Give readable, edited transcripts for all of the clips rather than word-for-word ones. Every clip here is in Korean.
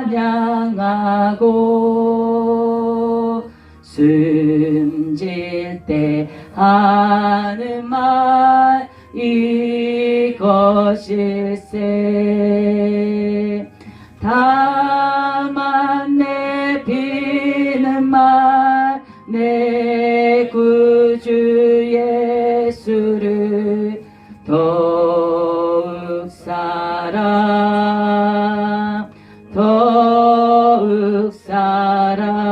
찬양하고 숨질 때 하는 말 이것일세. 다만 내 비는 말 내 구주 예수를 더욱 사랑 더욱 사랑.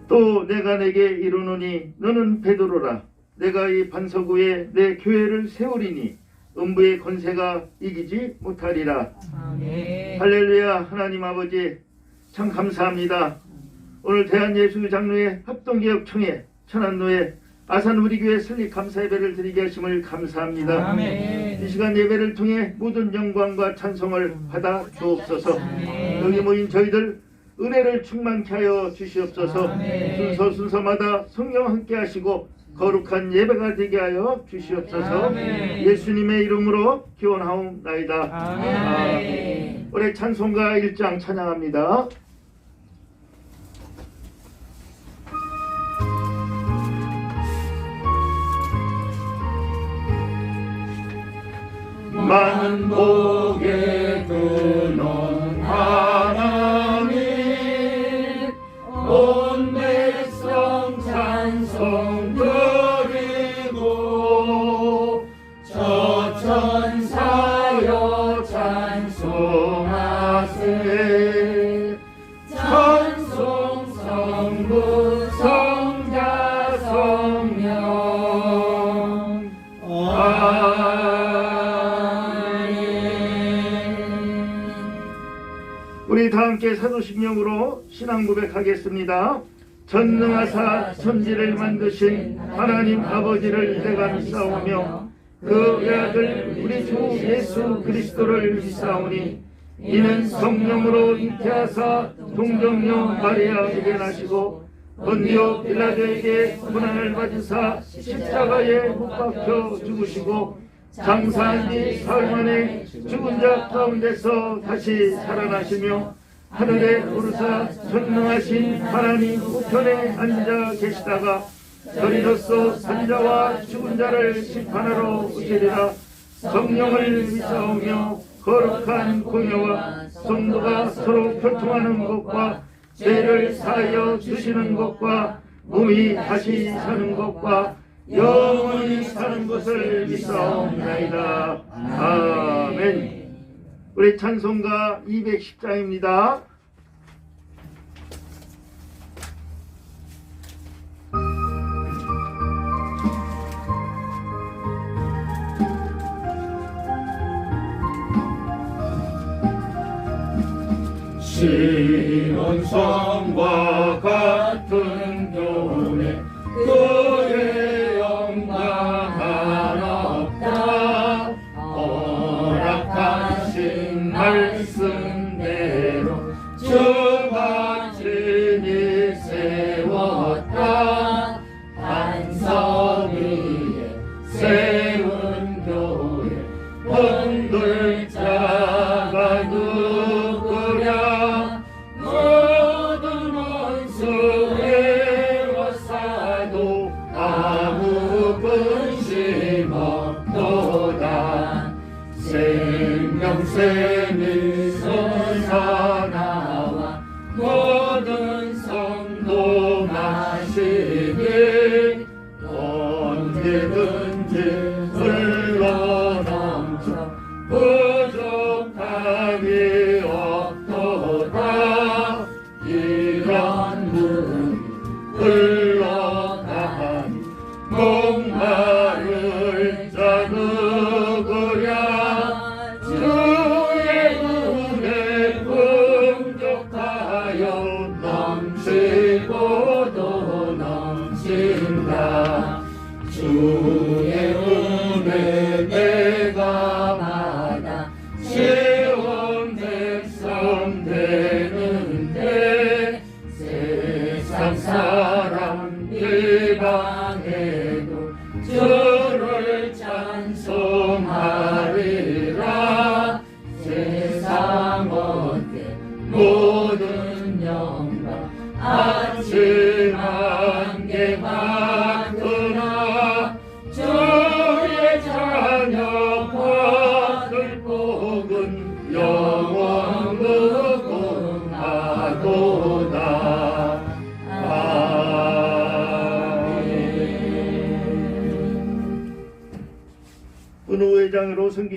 또 내가 내게 이르노니 너는 베드로라. 내가 이 반석 위에 내 교회를 세우리니 음부의 권세가 이기지 못하리라. 아멘. 할렐루야. 하나님 아버지 참 감사합니다. 오늘 대한예수장로회 합동개혁청회 천안로에 아산 우리교회 설립 감사 예배를 드리게 하심을 감사합니다. 아멘. 이 시간 예배를 통해 모든 영광과 찬송을 받아 주옵소서. 아멘. 여기 모인 저희들 은혜를 충만케 하여 주시옵소서. 아멘. 순서마다 성령 함께 하시고 거룩한 예배가 되게 하여 주시옵소서. 아멘. 예수님의 이름으로 기원하옵나이다. 아멘. 올해 찬송가 1장 찬양합니다. 만복의 근원 하나님 온 백성 찬송 드리고 저천사여 찬송하세. 찬송 성부 성자 성령 우리 다 함께 사도신경으로 신앙 고백하겠습니다. 전능하사 천지를 만드신 하나님 아버지를 내가 믿사오며 그 외아들 우리 주 예수 그리스도를 믿사오니 이는 성령으로 잉태하사 동정녀 마리아에게 나시고 본디오 빌라도에게 고난을 받으사 십자가에 못 박혀 죽으시고 장사한 지 사흘 만에 죽은 자 가운데서 다시 살아나시며 하늘에 오르사 전능하신 하나님 우편에 앉아 계시다가 저리로서 산자와 죽은 자를 심판하러 오시리라. 성령을 믿사오며 거룩한 공예와 성도가 서로 교통하는 것과 죄를 사하여 주시는 것과 몸이 다시 사는 것과 영원히 사는 것을 믿사옵나이다. 아멘. 우리 찬송가 210장입니다. 시온성과 같은 교회 그의 영광은 없다. 허락하신 말씀대로 주가 진이 세웠다. 반석 위에 세운 교회 흔들 자가 누구랴. 모든 원수의 와사도 아무 근심 없도다. 생명샘이 솟아나와 모든 성도 마시길 언제든지 흘러넘쳐 부족함이 없도다. 이런 물이 흘러가니 목마를 자 누구랴.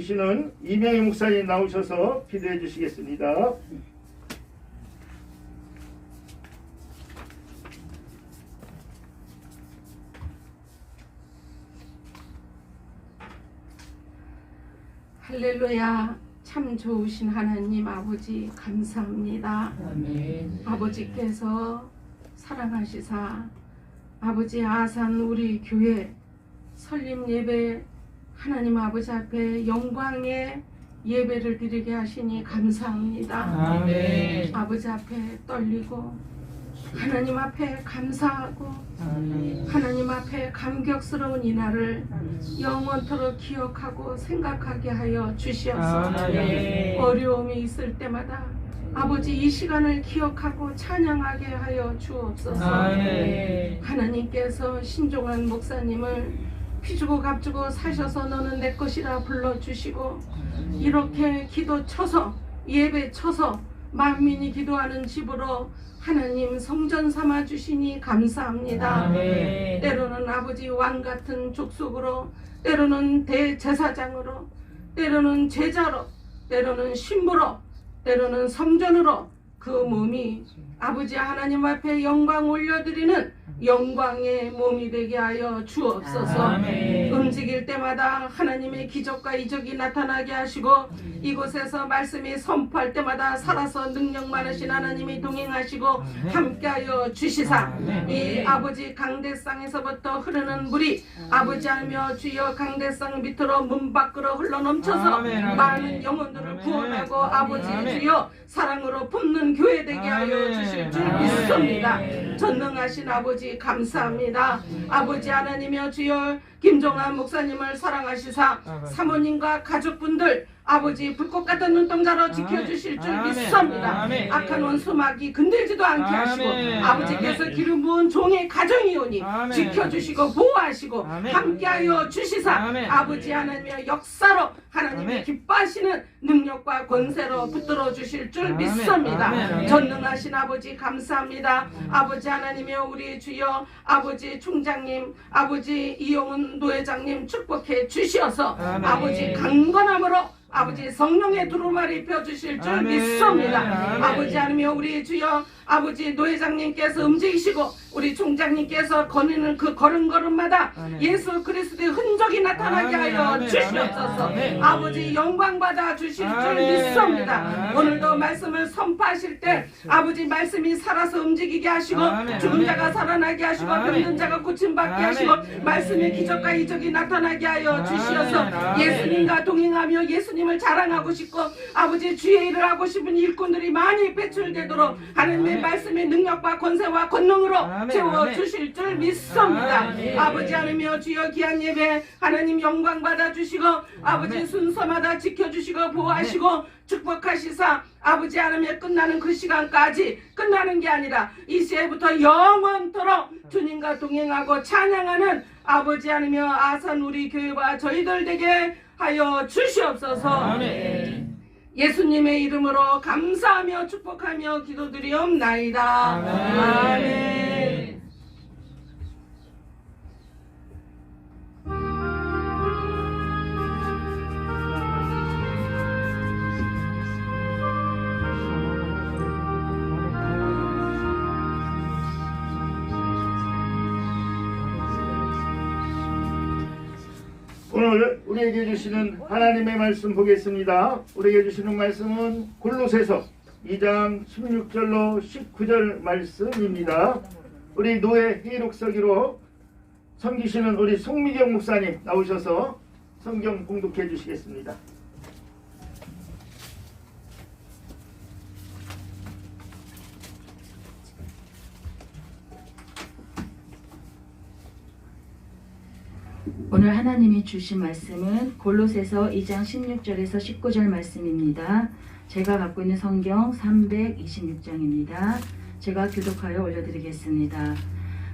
섬기시는 이명희 목사님 나오셔서 기도해 주시겠습니다. 할렐루야. 참 좋으신 하나님 아버지 감사합니다. 아멘. 아버지께서 사랑하시사 아버지 아산 우리 교회 설립 예배 하나님 아버지 앞에 영광의 예배를 드리게 하시니 감사합니다. 아멘. 아버지 앞에 떨리고 하나님 앞에 감사하고 아멘. 하나님 앞에 감격스러운 이날을 영원토록 기억하고 생각하게 하여 주시옵소서. 아멘. 어려움이 있을 때마다 아버지 이 시간을 기억하고 찬양하게 하여 주옵소서. 아멘. 하나님께서 신종환 목사님을 피주고 값주고 사셔서 너는 내 것이라 불러주시고 이렇게 기도 쳐서 예배 쳐서 만민이 기도하는 집으로 하나님 성전 삼아 주시니 감사합니다. 아멘. 때로는 아버지 왕 같은 족속으로, 때로는 대제사장으로, 때로는 제자로, 때로는 신부로, 때로는 성전으로 그 몸이 아버지 하나님 앞에 영광 올려드리는 영광의 몸이 되게 하여 주옵소서. 아멘. 움직일 때마다 하나님의 기적과 이적이 나타나게 하시고 이곳에서 말씀이 선포할 때마다 살아서 능력 많으신 하나님이 동행하시고 함께하여 주시사 이 아버지 강대상에서부터 흐르는 물이 아버지 하며 주여 강대상 밑으로 문 밖으로 흘러넘쳐서 아멘. 많은 영혼들을 구원하고 아버지 아멘. 주여 사랑으로 품는 교회 되게 하여 주실 줄 아멘. 믿습니다. 전능하신 아버지 감사합니다. 아버지 하나님이여 주여 김종환 목사님을 사랑하시사 사모님과 가족분들 아버지 불꽃 같은 눈동자로 지켜주실 줄 아멘. 믿습니다. 아멘. 악한 원수막이 건들지도 않게 하시고 아멘. 아버지께서 아멘. 기름 부은 종의 가정이오니 아멘. 지켜주시고 보호하시고 아멘. 함께하여 주시사 아멘. 아버지 하나님의 역사로 하나님이 아멘. 기뻐하시는 능력과 권세로 붙들어 주실 줄 아멘. 믿습니다. 아멘. 전능하신 아버지 감사합니다. 아버지 하나님이여 우리 주여 아버지 총장님 아버지 이용훈 노회장님 축복해 주시어서 아멘. 아버지 강건함으로 아버지 성령의 두루마리 입혀주실 줄 아멘. 믿습니다. 아멘. 아버지 하나님이여 우리 주여 아버지 노회장님께서 움직이시고 우리 총장님께서 거니는 그 걸음걸음마다 아멘. 예수 그리스도의 흔적이 나타나게 아멘. 하여 아멘. 주시옵소서. 아멘. 아버지 영광 받아 주실 줄 아멘. 믿습니다. 아멘. 오늘도 말씀을 선포하실 때 아버지 말씀이 살아서 움직이게 하시고 아멘. 죽은 아멘. 자가 살아나게 하시고 아멘. 병든 자가 고침받게 아멘. 하시고 말씀의 기적과 이적이 나타나게 하여 주시어서 아멘. 예수님과 동행하며 예수님을 자랑하고 싶고 아버지 주의 일을 하고 싶은 일꾼들이 많이 배출되도록 하나님의 말씀의 능력과 권세와 권능으로 아멘. 채워주실 줄 믿습니다. 아멘. 아버지 하나님이여 주여 귀한 예배 하나님 영광 받아주시고 아버지 순서마다 지켜주시고 보호하시고 축복하시사 아버지 하나님의 끝나는 그 시간까지 끝나는 게 아니라 이 시에부터 영원토록 주님과 동행하고 찬양하는 아버지 하나님이여 아산 우리 교회와 저희들 되게 하여 주시옵소서. 아멘. 예수님의 이름으로 감사하며 축복하며 기도드리옵나이다. 아멘. 오늘 우리에게 주시는 하나님의 말씀 보겠습니다. 우리에게 주시는 말씀은 골로새서 2장 16절로 19절 말씀입니다. 우리 노예 회의록서기로 섬기시는 우리 송미경 목사님 나오셔서 성경 공독해 주시겠습니다. 오늘 하나님이 주신 말씀은 골로새서 2장 16절에서 19절 말씀입니다. 제가 갖고 있는 성경 326장입니다. 제가 교독하여 올려드리겠습니다.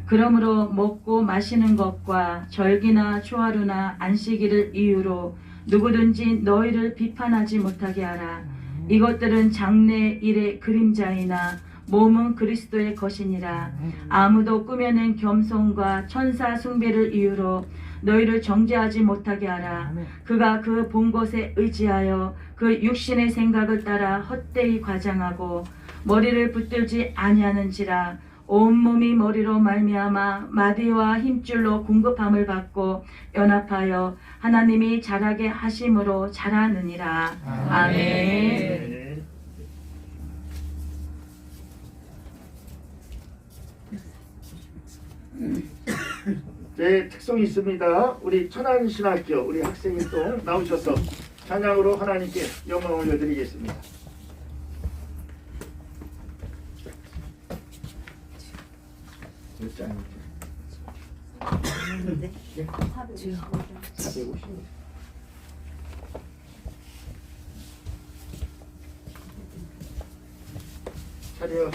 그러므로 먹고 마시는 것과 절기나 초하루나 안식일을 이유로 누구든지 너희를 비판하지 못하게 하라. 이것들은 장래 일의 그림자이나 몸은 그리스도의 것이니라. 아무도 꾸며낸 겸손과 천사 숭배를 이유로 너희를 정죄하지 못하게 하라. 그가 그 본 것에 의지하여 그 육신의 생각을 따라 헛되이 과장하고 머리를 붙들지 아니하는지라. 온몸이 머리로 말미암아 마디와 힘줄로 공급함을 받고 연합하여 하나님이 자라게 하심으로 자라느니라. 아멘. 네. 네, 특성이 있습니다. 우리 천안신학교 우리 학생이 또 나오셔서 찬양으로 하나님께 영광 올려드리겠습니다. 몇 장이죠? 450. 차려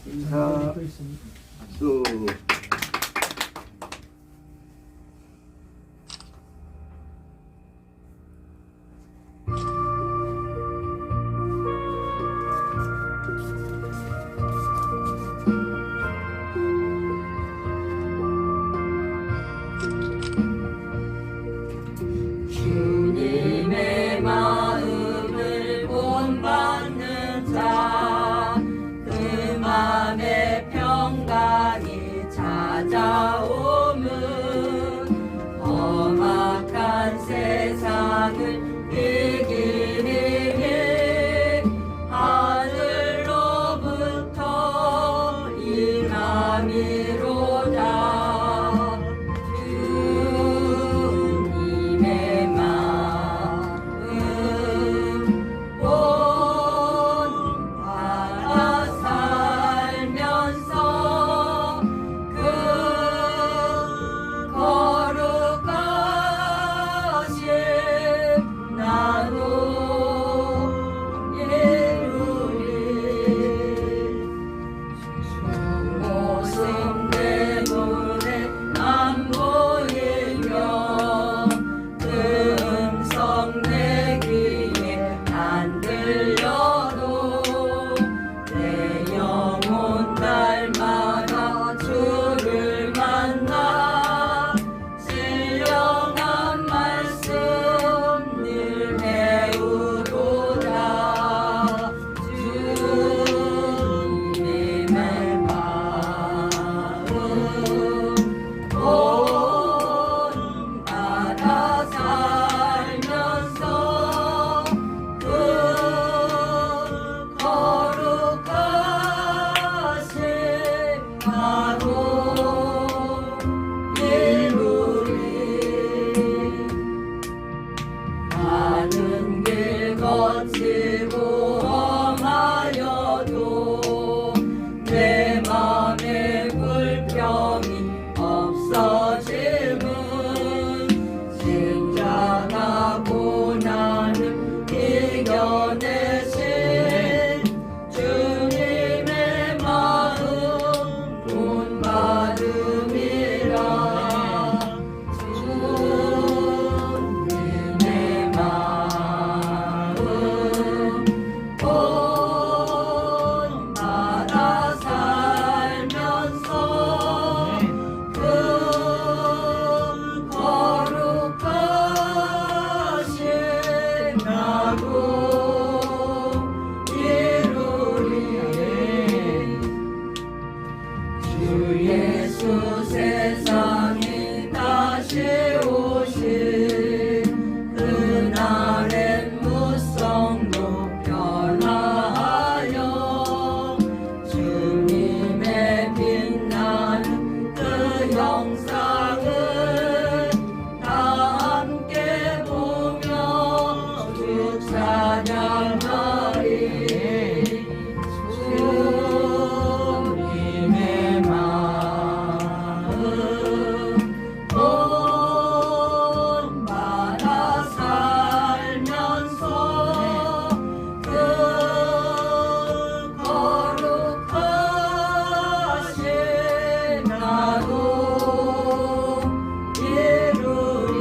인사 박수. 주님의 마음을 본받는 자, 그 맘에 평강이 찾아오면 험악한 세상을 이기는 힘 하늘로부터 임함이로다. 주님의 마음 본받아 살면서 그 거룩하신 나도 이루리. 모습 내 눈에 안 보이며 그 음성 내 귀에 안 들려도 내 영혼 날마다 주를 만나 신령한 말씀 늘 배우도다. 주님의 마음 본받아 살면서 그 거룩하신 나도 이루리. 많은 길 거치고 험하여도 내 맘에 불평이 없어짐은 십자가고 나는 이겨내신 주님의 마음 본받음이라. 주님의 마음 본받아 살면서 그 거룩하신 나도 이루리. 주 예수 세상에 다시 오신 그날엔 무성도 변화하여 주님의 빛나는 그 영상을 다 함께 보며 주 찬양하리. 주님의 마음 본받아 살면서 그 거룩하신 나도 이루리.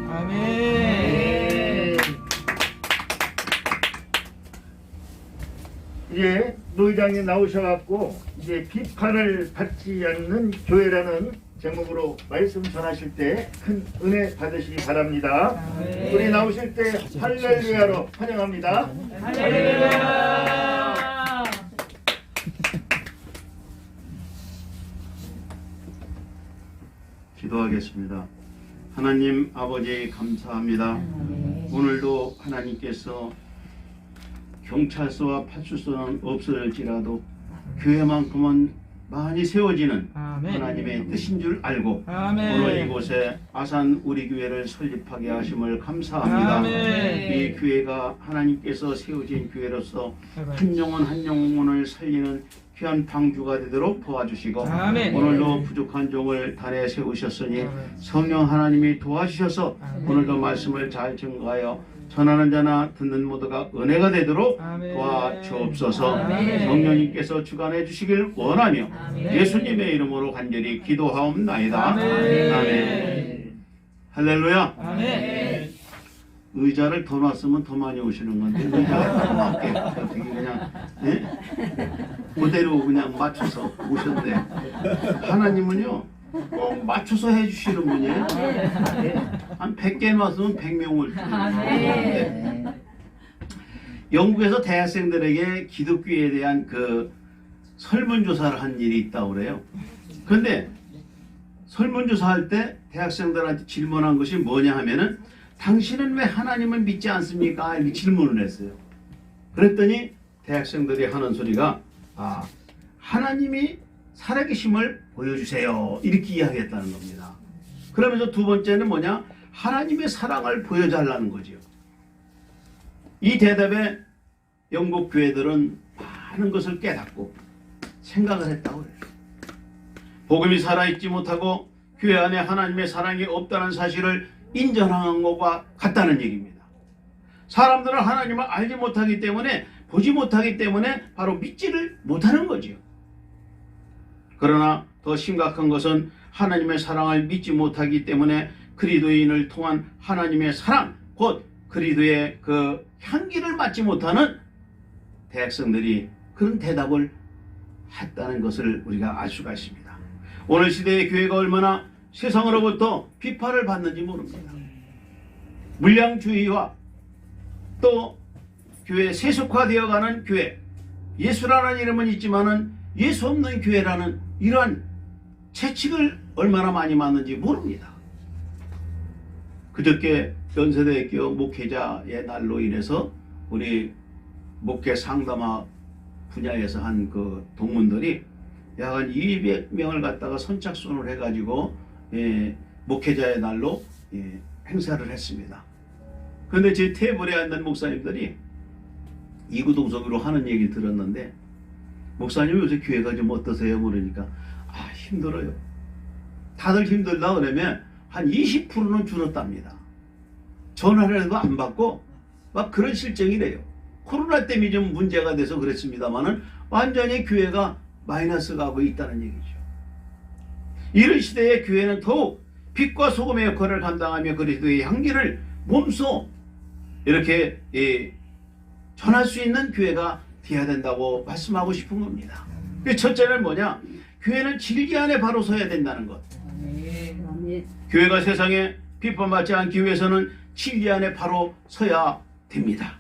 아멘. 이제 노회장이 나오셔갖고 이제 비판을 받지 않는 교회라는 제목으로 말씀 전하실 때 큰 은혜 받으시기 바랍니다. 우리 나오실 때 할렐루야로 환영합니다. 할렐루야. 기도하겠습니다. 하나님 아버지 감사합니다. 오늘도 하나님께서 경찰서와 파출소는 없을지라도 교회만큼은 많이 세워지는 하나님의 뜻인 줄 알고 오늘 이곳에 아산 우리 교회를 설립하게 하심을 감사합니다. 이 교회가 하나님께서 세워진 교회로서 한 영혼 한 영혼을 살리는 귀한 방주가 되도록 도와주시고 오늘도 부족한 종을 단에 세우셨으니 성령 하나님이 도와주셔서 오늘도 말씀을 잘 증거하여 전하는 자나 듣는 모두가 은혜가 되도록 도와주옵소서. 성령님께서 주관해 주시길 원하며 예수님의 이름으로 간절히 기도하옵나이다. 아멘. 할렐루야. 의자를 더 놨으면 더 많이 오시는 건데 의자가 더 맞게 어떻게 그냥 그대로 그냥 맞춰서 오셨네. 하나님은요 꼭 맞춰서 해주시는 분이에요. 한 100개 놨으면 100명을 주시는. 영국에서 대학생들에게 기독교에 대한 그 설문조사를 한 일이 있다고 그래요. 그런데 설문조사할 때 대학생들한테 질문한 것이 뭐냐 하면은 당신은 왜 하나님을 믿지 않습니까? 이렇게 질문을 했어요. 그랬더니 대학생들이 하는 소리가 하나님이 살아계심을 보여주세요. 이렇게 이야기했다는 겁니다. 그러면서 두 번째는 뭐냐? 하나님의 사랑을 보여달라는 거죠. 이 대답에 영국 교회들은 많은 것을 깨닫고 생각을 했다고 해요. 복음이 살아있지 못하고 교회 안에 하나님의 사랑이 없다는 사실을 인정한 것과 같다는 얘기입니다. 사람들은 하나님을 알지 못하기 때문에 보지 못하기 때문에 바로 믿지를 못하는 거죠. 그러나 더 심각한 것은 하나님의 사랑을 믿지 못하기 때문에 그리스도인을 통한 하나님의 사랑, 곧 그리스도의 그 향기를 맡지 못하는 대학생들이 그런 대답을 했다는 것을 우리가 알 수가 있습니다. 오늘 시대의 교회가 얼마나 세상으로부터 비판을 받는지 모릅니다. 물량주의와 또 교회 세속화되어가는 교회, 예수라는 이름은 있지만은 예수 없는 교회라는 이러한 채찍을 얼마나 많이 맞는지 모릅니다. 그저께 연세대학교 목회자의 날로 인해서 우리 목회 상담화 분야에서 한 그 동문들이 약 한 200명을 갖다가 선착순을 해가지고 목회자의 날로 행사를 했습니다. 그런데 제 테이블에 앉는 목사님들이 이구동성으로 하는 얘기를 들었는데 목사님 요새 교회가 좀 어떠세요? 물으니까 힘들어요. 다들 힘들다 그러면 한 20%는 줄었답니다. 전화를 해도 안 받고 막 그런 실정이래요. 코로나 때문에 좀 문제가 돼서 그랬습니다만은 완전히 교회가 마이너스 가고 있다는 얘기죠. 이런 시대에 교회는 더욱 빛과 소금의 역할을 감당하며 그리스도의 향기를 몸소 이렇게 전할 수 있는 교회가 되어야 된다고 말씀하고 싶은 겁니다. 첫째는 뭐냐? 교회는 진리 안에 바로 서야 된다는 것. 교회가 세상에 비판받지 않기 위해서는 진리 안에 바로 서야 됩니다.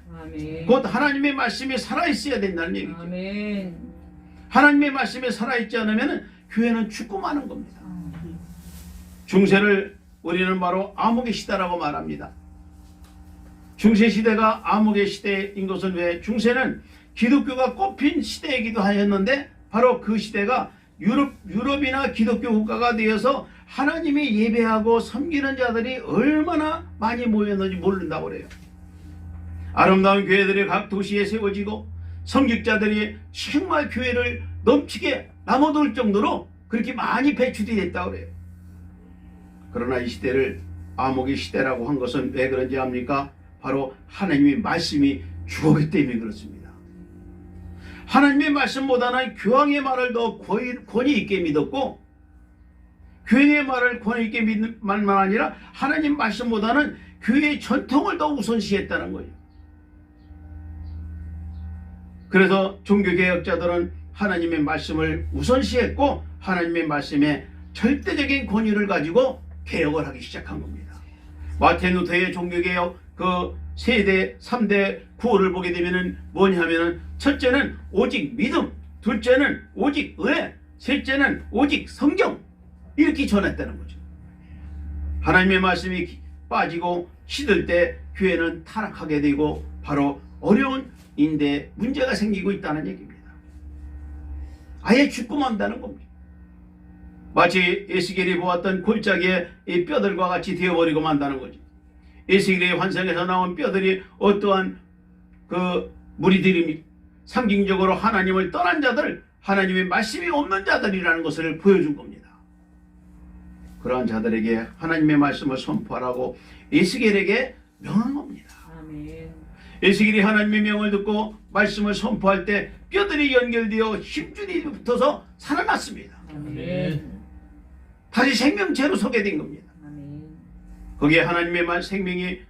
곧 하나님의 말씀이 살아있어야 된다는 얘기죠. 하나님의 말씀이 살아있지 않으면 교회는 죽고 마는 겁니다. 중세를 우리는 바로 암흑의 시대라고 말합니다. 중세 시대가 암흑의 시대인 것은 왜? 중세는 기독교가 꽃핀 시대이기도 하였는데 바로 그 시대가 유럽이나 기독교 국가가 되어서 하나님이 예배하고 섬기는 자들이 얼마나 많이 모였는지 모른다고 그래요. 아름다운 교회들이 각 도시에 세워지고 성직자들이 정말 교회를 넘치게 남아돌 정도로 그렇게 많이 배출이 됐다고 그래요. 그러나 이 시대를 암흑의 시대라고 한 것은 왜 그런지 압니까? 바로 하나님의 말씀이 죽었기 때문에 그렇습니다. 하나님의 말씀보다는 교황의 말을 더 권위 있게 믿었고 교회의 말을 권위 있게 믿는 말만 아니라 하나님 말씀보다는 교회의 전통을 더 우선시했다는 거예요. 그래서 종교개혁자들은 하나님의 말씀을 우선시했고 하나님의 말씀에 절대적인 권위를 가지고 개혁을 하기 시작한 겁니다. 마틴 루터의 종교개혁 그 세대 3대 구호를 보게 되면은 뭐냐면은 첫째는 오직 믿음, 둘째는 오직 은혜, 셋째는 오직 성경, 이렇게 전했다는 거죠. 하나님의 말씀이 빠지고 시들 때 교회는 타락하게 되고 바로 어려운 인데 문제가 생기고 있다는 얘기입니다. 아예 죽고 만다는 겁니다. 마치 에스겔이 보았던 골짜기의 이 뼈들과 같이 되어버리고 만다는 거죠. 에스겔의 환상에서 나온 뼈들이 어떠한 그 무리들입니까? 상징적으로 하나님을 떠난 자들, 하나님의 말씀이 없는 자들이라는 것을 보여준 겁니다. 그러한 자들에게 하나님의 말씀을 선포하라고 에스겔에게 명한 겁니다. 아멘. 에스겔이 하나님의 명을 듣고 말씀을 선포할 때 뼈들이 연결되어 힘줄이 붙어서 살아났습니다. 아멘. 다시 생명체로 서게 된 겁니다. 아멘. 거기에 하나님의 생명이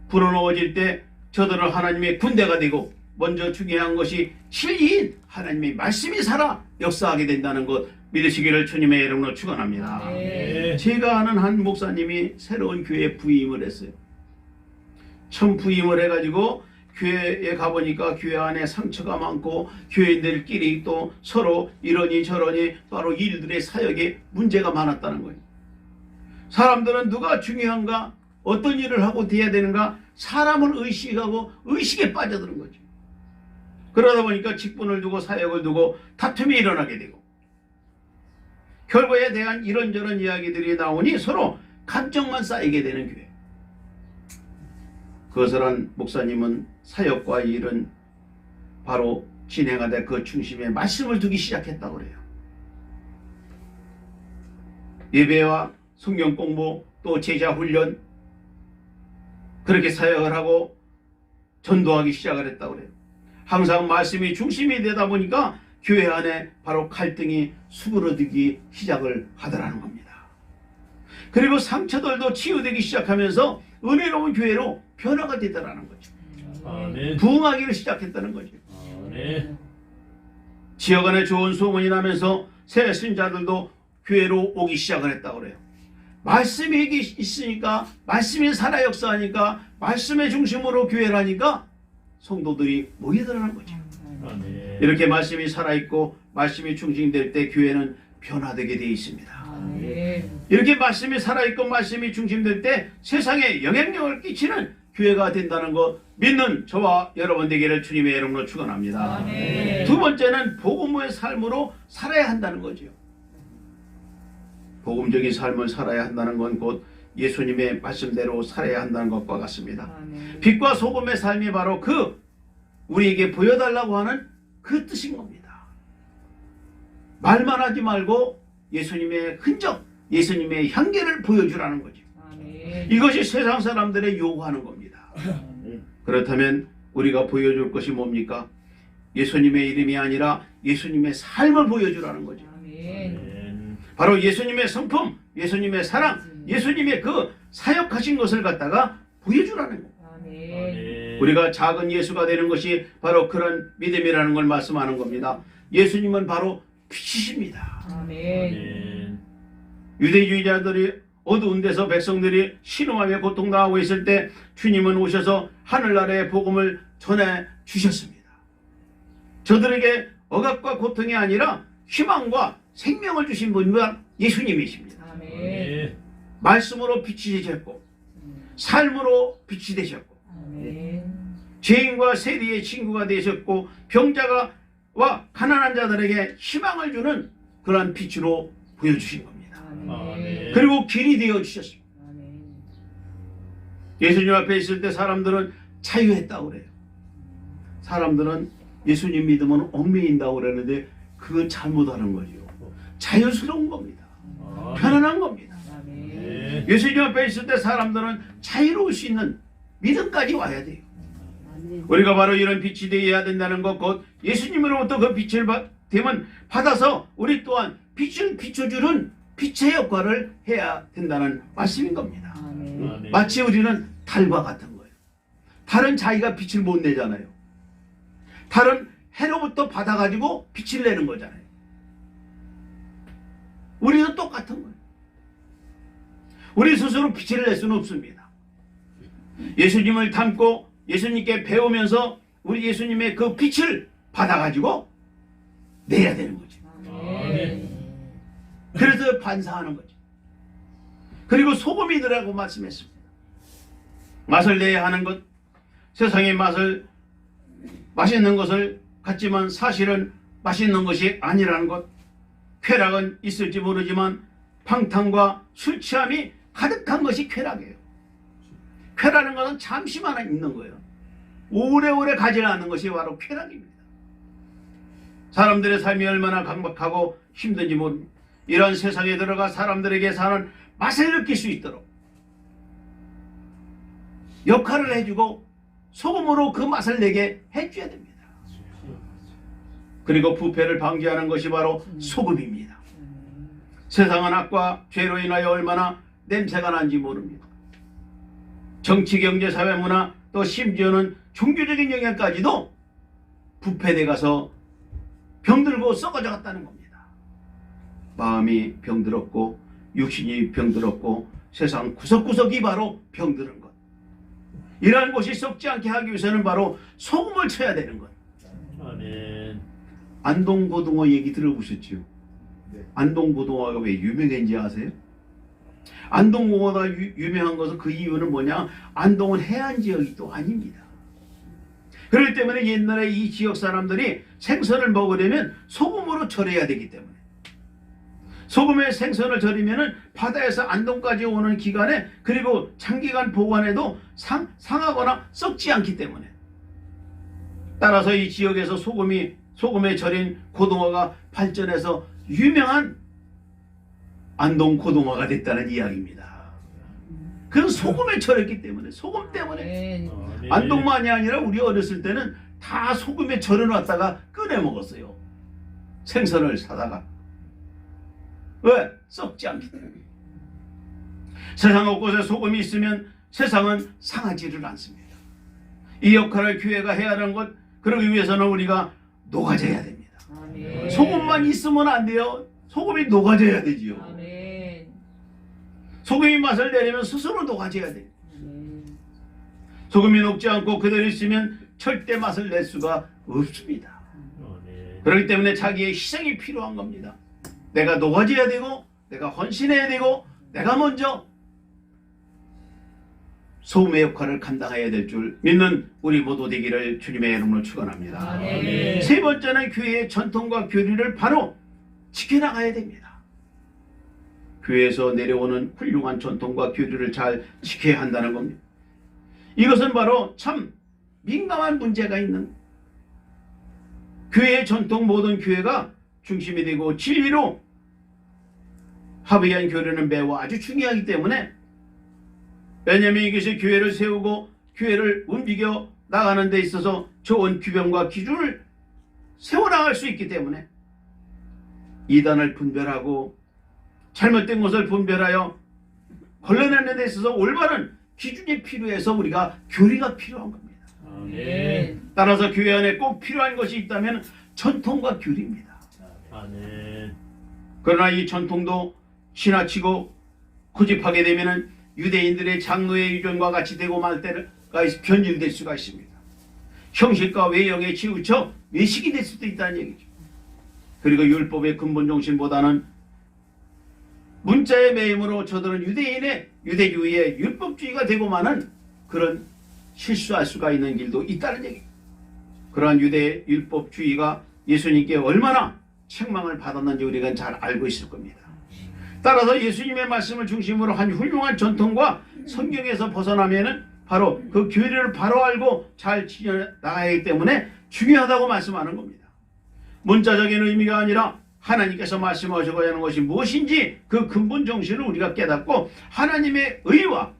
불어넣어질 때 저들은 하나님의 군대가 되고 먼저 중요한 것이 진리인 하나님의 말씀이 살아 역사하게 된다는 것 믿으시기를 주님의 이름으로 축원합니다. 아멘. 제가 아는 한 목사님이 새로운 교회에 부임을 했어요. 처음 부임을 해가지고 교회에 가보니까 교회 안에 상처가 많고 교회인들끼리 또 서로 이러니 저러니 바로 일들의 사역에 문제가 많았다는 거예요. 사람들은 누가 중요한가, 어떤 일을 하고 돼야 되는가, 사람을 의식하고 의식에 빠져드는 거죠. 그러다 보니까 직분을 두고 사역을 두고 다툼이 일어나게 되고 결과에 대한 이런저런 이야기들이 나오니 서로 감정만 쌓이게 되는 교회. 거설한 목사님은 사역과 일은 바로 진행하되 그 중심에 말씀을 두기 시작했다고 그래요. 예배와 성경 공부 또 제자 훈련 그렇게 사역을 하고 전도하기 시작을 했다고 그래요. 항상 말씀이 중심이 되다 보니까 교회 안에 바로 갈등이 수그러들기 시작을 하더라는 겁니다. 그리고 상처들도 치유되기 시작하면서 은혜로운 교회로 변화가 되더라는 거죠. 아멘. 부흥하기를 시작했다는 거죠. 아멘. 지역 안에 좋은 소문이 나면서 새 신자들도 교회로 오기 시작을 했다고 그래요. 말씀이 있으니까, 말씀이 살아 역사하니까, 말씀의 중심으로 교회를 하니까 성도들이 모이더라는 거죠. 아멘. 이렇게 말씀이 살아있고 말씀이 중심될 때 교회는 변화되게 되어 있습니다. 아멘. 이렇게 말씀이 살아있고 말씀이 중심될 때 세상에 영향력을 끼치는 교회가 된다는 것 믿는 저와 여러분 되기를 주님의 이름으로 축원합니다. 아멘. 두 번째는 복음의 삶으로 살아야 한다는 거죠. 복음적인 삶을 살아야 한다는 건 곧 예수님의 말씀대로 살아야 한다는 것과 같습니다. 아멘. 빛과 소금의 삶이 바로 그 우리에게 보여달라고 하는 그 뜻인 겁니다. 말만 하지 말고 예수님의 흔적, 예수님의 향기를 보여주라는 거죠. 아멘. 이것이 세상 사람들의 요구하는 겁니다. 그렇다면 우리가 보여줄 것이 뭡니까? 예수님의 이름이 아니라 예수님의 삶을 보여주라는 거죠. 아멘. 바로 예수님의 성품, 예수님의 사랑, 예수님의 그 사역하신 것을 갖다가 보여주라는 거예요. 아멘. 우리가 작은 예수가 되는 것이 바로 그런 믿음이라는 걸 말씀하는 겁니다. 예수님은 바로 빛이십니다. 아멘. 유대주의자들이 어두운 데서 백성들이 신음하며 고통당하고 있을 때 주님은 오셔서 하늘나라의 복음을 전해 주셨습니다. 저들에게 억압과 고통이 아니라 희망과 생명을 주신 분은 예수님이십니다. 아멘. 말씀으로 빛이 되셨고 삶으로 빛이 되셨고 아멘. 죄인과 세리의 친구가 되셨고 병자와 가난한 자들에게 희망을 주는 그러한 빛으로 보여주신 겁니다. 아멘. 그리고 길이 되어 주셨습니다. 아멘. 예수님 앞에 있을 때 사람들은 자유했다고 그래요. 사람들은 예수님 믿으면 얽매인다고 그러는데 그건 잘못하는 거죠. 자유스러운 겁니다. 편안한 겁니다. 아멘. 예수님 앞에 있을 때 사람들은 자유로울 수 있는 믿음까지 와야 돼요. 우리가 바로 이런 빛이 되어야 된다는 것, 곧 예수님으로부터 그 빛을 받아서 우리 또한 빛을 비춰주는 빛의 역할을 해야 된다는 말씀인 겁니다. 아멘. 마치 우리는 달과 같은 거예요. 달은 자기가 빛을 못 내잖아요. 달은 해로부터 받아가지고 빛을 내는 거잖아요. 우리도 똑같은 거예요. 우리 스스로 빛을 낼 수는 없습니다. 예수님을 닮고 예수님께 배우면서 우리 예수님의 그 빛을 받아가지고 내야 되는 거죠. 아멘. 그래서 반사하는 거죠. 그리고 소금이더라고 말씀했습니다. 맛을 내야 하는 것, 세상의 맛을 맛있는 것을 갖지만 사실은 맛있는 것이 아니라는 것, 쾌락은 있을지 모르지만 방탕과 술 취함이 가득한 것이 쾌락이에요. 쾌라는 것은 잠시만 있는 거예요. 오래오래 가지 않는 것이 바로 쾌락입니다. 사람들의 삶이 얼마나 강박하고 힘든지 모릅니다. 이런 세상에 들어가 사람들에게 사는 맛을 느낄 수 있도록 역할을 해주고 소금으로 그 맛을 내게 해줘야 됩니다. 그리고 부패를 방지하는 것이 바로 소금입니다. 세상은 악과 죄로 인하여 얼마나 냄새가 난지 모릅니다. 정치, 경제, 사회, 문화, 또 심지어는 종교적인 영향까지도 부패돼 가서 병들고 썩어져 갔다는 겁니다. 마음이 병들었고 육신이 병들었고 세상 구석구석이 바로 병드는 것. 이러한 것이 썩지 않게 하기 위해서는 바로 소금을 쳐야 되는 것. 아멘. 안동고등어 얘기 들어보셨죠? 안동고등어가 왜 유명한지 아세요? 안동고등어가 유명한 것은 그 이유는 뭐냐? 안동은 해안지역이 또 아닙니다. 그렇기 때문에 옛날에 이 지역 사람들이 생선을 먹으려면 소금으로 절여야 되기 때문에 소금에 생선을 절이면 바다에서 안동까지 오는 기간에 그리고 장기간 보관해도 상하거나 썩지 않기 때문에 따라서 이 지역에서 소금에 절인 고등어가 발전해서 유명한 안동 고등어가 됐다는 이야기입니다. 그건 소금에 절였기 때문에 소금 때문에 아멘. 안동만이 아니라 우리 어렸을 때는 다 소금에 절여놨다가 꺼내 먹었어요. 생선을 사다가. 왜? 썩지 않기 때문에. 세상 곳곳에 소금이 있으면 세상은 상하지를 않습니다. 이 역할을 교회가 해야 하는 것, 그러기 위해서는 우리가 녹아져야 됩니다. 아멘. 소금만 있으면 안 돼요. 소금이 녹아져야 되지요. 아멘. 소금이 맛을 내려면 스스로 녹아져야 돼요. 소금이 녹지 않고 그대로 있으면 절대 맛을 낼 수가 없습니다. 아멘. 그렇기 때문에 자기의 희생이 필요한 겁니다. 내가 녹아져야 되고 내가 헌신해야 되고 내가 먼저 소금의 역할을 감당해야 될 줄 믿는 우리 모두 되기를 주님의 이름으로 축원합니다. 아멘. 세 번째는 교회의 전통과 교리를 바로 지켜나가야 됩니다. 교회에서 내려오는 훌륭한 전통과 교리를 잘 지켜야 한다는 겁니다. 이것은 바로 참 민감한 문제가 있는 교회의 전통 모든 교회가 중심이 되고 진리로 합의한 교리는 매우 아주 중요하기 때문에 왜냐하면 이것이 교회를 세우고 교회를 움직여 나가는 데 있어서 좋은 규범과 기준을 세워나갈 수 있기 때문에 이단을 분별하고 잘못된 것을 분별하여 걸러내는 데 있어서 올바른 기준이 필요해서 우리가 교리가 필요한 겁니다. 아멘. 따라서 교회 안에 꼭 필요한 것이 있다면 전통과 교리입니다. 아멘. 그러나 이 전통도 지나치고 고집하게 되면 유대인들의 장로의 유전과 같이 되고 말 때가 변질될 수가 있습니다. 형식과 외형에 치우쳐 외식이 될 수도 있다는 얘기죠. 그리고 율법의 근본 정신보다는 문자의 매임으로 저들은 유대주의의 율법주의가 되고만은 그런 실수할 수가 있는 길도 있다는 얘기입니다. 그러한 유대 율법주의가 예수님께 얼마나 책망을 받았는지 우리가 잘 알고 있을 겁니다. 따라서 예수님의 말씀을 중심으로 한 훌륭한 전통과 성경에서 벗어나면은 바로 그 교리를 바로 알고 잘 지켜나가야 하기 때문에 중요하다고 말씀하는 겁니다. 문자적인 의미가 아니라 하나님께서 말씀하시고 하는 것이 무엇인지 그 근본 정신을 우리가 깨닫고 하나님의 의와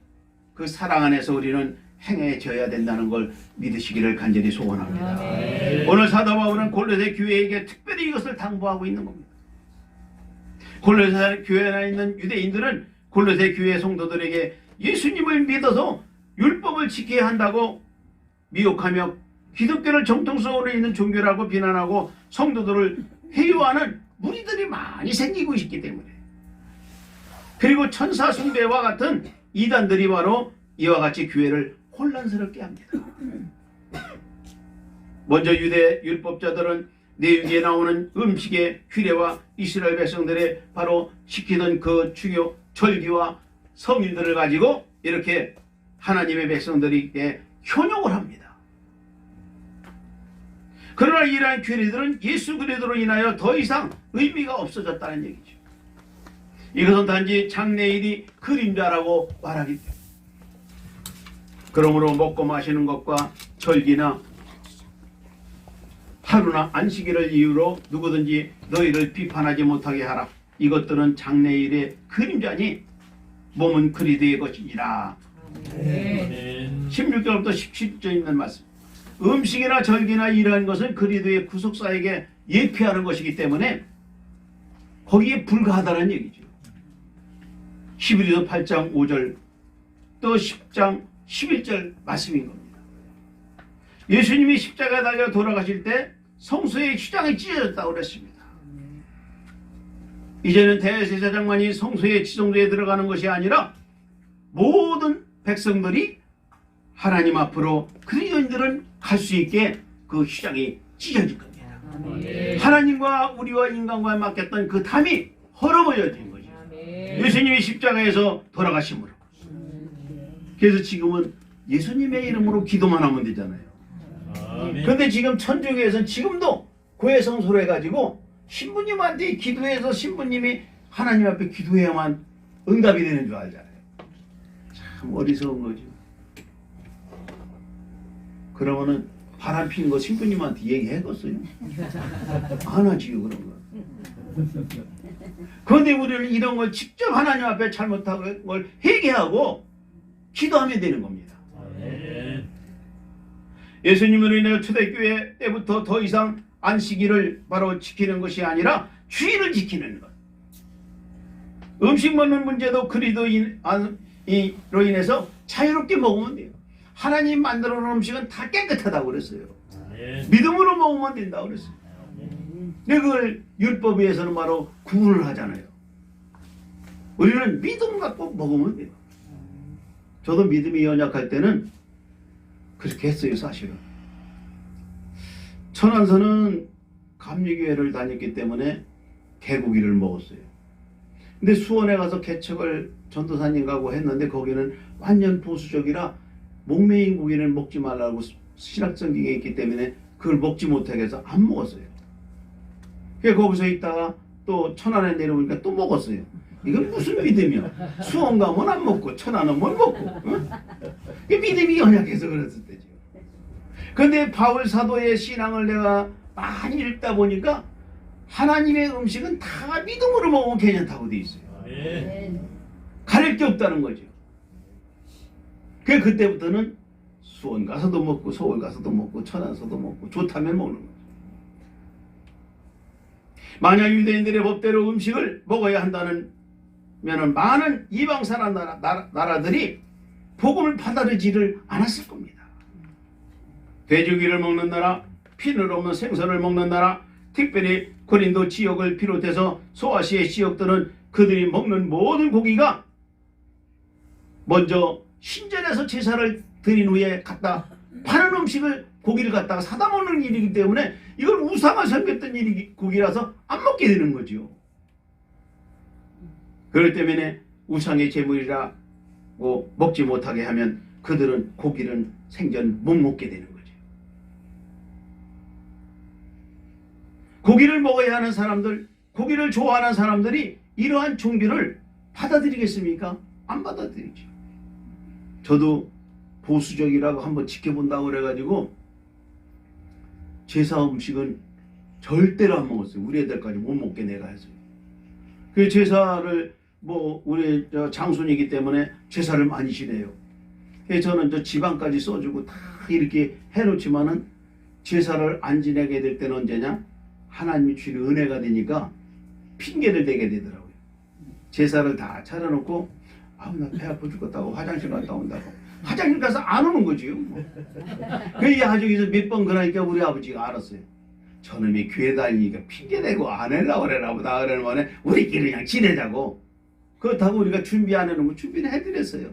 그 사랑 안에서 우리는 행해져야 된다는 걸 믿으시기를 간절히 소원합니다. 오늘 사도 바울은 골로새 교회에게 특별히 이것을 당부하고 있는 겁니다. 골로새 교회 안에 있는 유대인들은 골로새 교회 성도들에게 예수님을 믿어서 율법을 지켜야 한다고 미혹하며 기독교를 정통성으로 있는 종교라고 비난하고 성도들을 회유하는 무리들이 많이 생기고 있기 때문에 그리고 천사 숭배와 같은 이단들이 바로 이와 같이 교회를 혼란스럽게 합니다. 먼저 유대 율법자들은 내위기에 나오는 음식의 규례와 이스라엘 백성들의 바로 지키던 그 중요 절기와 성일들을 가지고 이렇게 하나님의 백성들에게 현혹을 합니다. 그러나 이러한 규례들은 예수 그리스도로 인하여 더 이상 의미가 없어졌다는 얘기죠. 이것은 단지 장래일이 그림자라고 말하기 때문에. 그러므로 먹고 마시는 것과 절기나 하루나 안식일을 이유로 누구든지 너희를 비판하지 못하게 하라. 이것들은 장래일의 그림자니 몸은 그리스도의 것이니라. 아멘. 16절부터 17절 있는 말씀. 음식이나 절기나 이러한 것은 그리스도의 구속사에게 예표하는 것이기 때문에 거기에 불과하다는 얘기죠. 히브리서 8장 5절 또 10장 11절 말씀인 겁니다. 예수님이 십자가에 달려 돌아가실 때 성소의 휘장이 찢어졌다고 그랬습니다. 이제는 대제사장만이 성소의 지성소에 들어가는 것이 아니라 모든 백성들이 하나님 앞으로 그리스도인들은 갈 수 있게 그 휘장이 찢어질 겁니다. 아멘. 하나님과 우리와 인간과 맡겼던 그 담이 헐어버려진 거죠. 예수님이 십자가에서 돌아가심으로. 그래서 지금은 예수님의 이름으로 기도만 하면 되잖아요. 아멘. 근데 지금 천주교에서는 지금도 고해성소로 해가지고 신부님한테 기도해서 신부님이 하나님 앞에 기도해야만 응답이 되는 줄 알잖아요. 참 어리석은 거죠. 그러면은 바람 피는 거 신부님한테 얘기해겠어요? 안 하지요 그런 거. 그런데 우리는 이런 걸 직접 하나님 앞에 잘못한 걸 회개하고 기도하면 되는 겁니다. 아멘. 예수님으로 인해 초대교회 때부터 더 이상 안식일을 바로 지키는 것이 아니라 주일을 지키는 것. 음식 먹는 문제도 그리스도로 인해서 자유롭게 먹으면 돼요. 하나님 만들어 놓은 음식은 다 깨끗하다고 그랬어요. 아멘. 믿음으로 먹으면 된다고 그랬어요. 근데 그걸 율법에서는 바로 구분을 하잖아요. 우리는 믿음 갖고 먹으면 돼요. 저도 믿음이 연약할 때는 그렇게 했어요, 사실은. 천안서는 감리교회를 다녔기 때문에 개고기를 먹었어요. 근데 수원에 가서 개척을 전도사님하고 했는데 거기는 완전 보수적이라 목매인 고기는 먹지 말라고 신학성경에 있기 때문에 그걸 먹지 못하게 해서 안 먹었어요. 그래서 거기서 있다가 또 천안에 내려오니까 또 먹었어요. 이건 무슨 믿음이야? 수원 가면 안 먹고 천안 오면 먹고. 응? 믿음이 연약해서 그랬을 때죠. 그런데 바울 사도의 신앙을 내가 많이 읽다 보니까 하나님의 음식은 다 믿음으로 먹으면 괜찮다고 돼 있어요. 아멘. 가릴 게 없다는 거죠. 그때부터는 수원 가서도 먹고 서울 가서도 먹고 천안서도 먹고 좋다면 먹는 거죠. 만약 유대인들의 법대로 음식을 먹어야 한다는 면은 많은 이방 사람 나라들이 복음을 받아들이지를 않았을 겁니다. 돼지고기를 먹는 나라, 피는 없는 생선을 먹는 나라, 특별히 고린도 지역을 비롯해서 소아시아 지역들은 그들이 먹는 모든 고기가 먼저 신전에서 제사를 드린 후에 갖다 파는 음식을 고기를 갖다가 사다 먹는 일이기 때문에 이걸 우상을 섬겼던 고기라서 안 먹게 되는 거죠. 그렇기 때문에 우상의 제물이라고 먹지 못하게 하면 그들은 고기는 생전 못 먹게 되는 거죠. 고기를 먹어야 하는 사람들, 고기를 좋아하는 사람들이 이러한 종교를 받아들이겠습니까? 안 받아들이죠. 저도 보수적이라고 한번 지켜본다고 그래가지고 제사 음식은 절대로 안 먹었어요. 우리 애들까지 못 먹게 내가 했어요. 그 제사를 우리 장손이기 때문에 제사를 많이 지내요. 그래서 저는 지방까지 써주고 다 이렇게 해놓지만은 제사를 안 지내게 될 때는 언제냐? 하나님이 주는 은혜가 되니까 핑계를 대게 되더라고요. 제사를 다 차려놓고 나 배 아파 죽겠다고 화장실 갔다 온다고. 화장실 가서 안 오는 거지요. 그 야적에서 몇 번 그러니까 우리 아버지가 알았어요. 저놈이 교회 다니니까 핑계대고 안 하려고 그래나 보다. 그러는 우리끼리 그냥 지내자고. 그렇다고 우리가 준비 안 해놓으면 준비를 해드렸어요.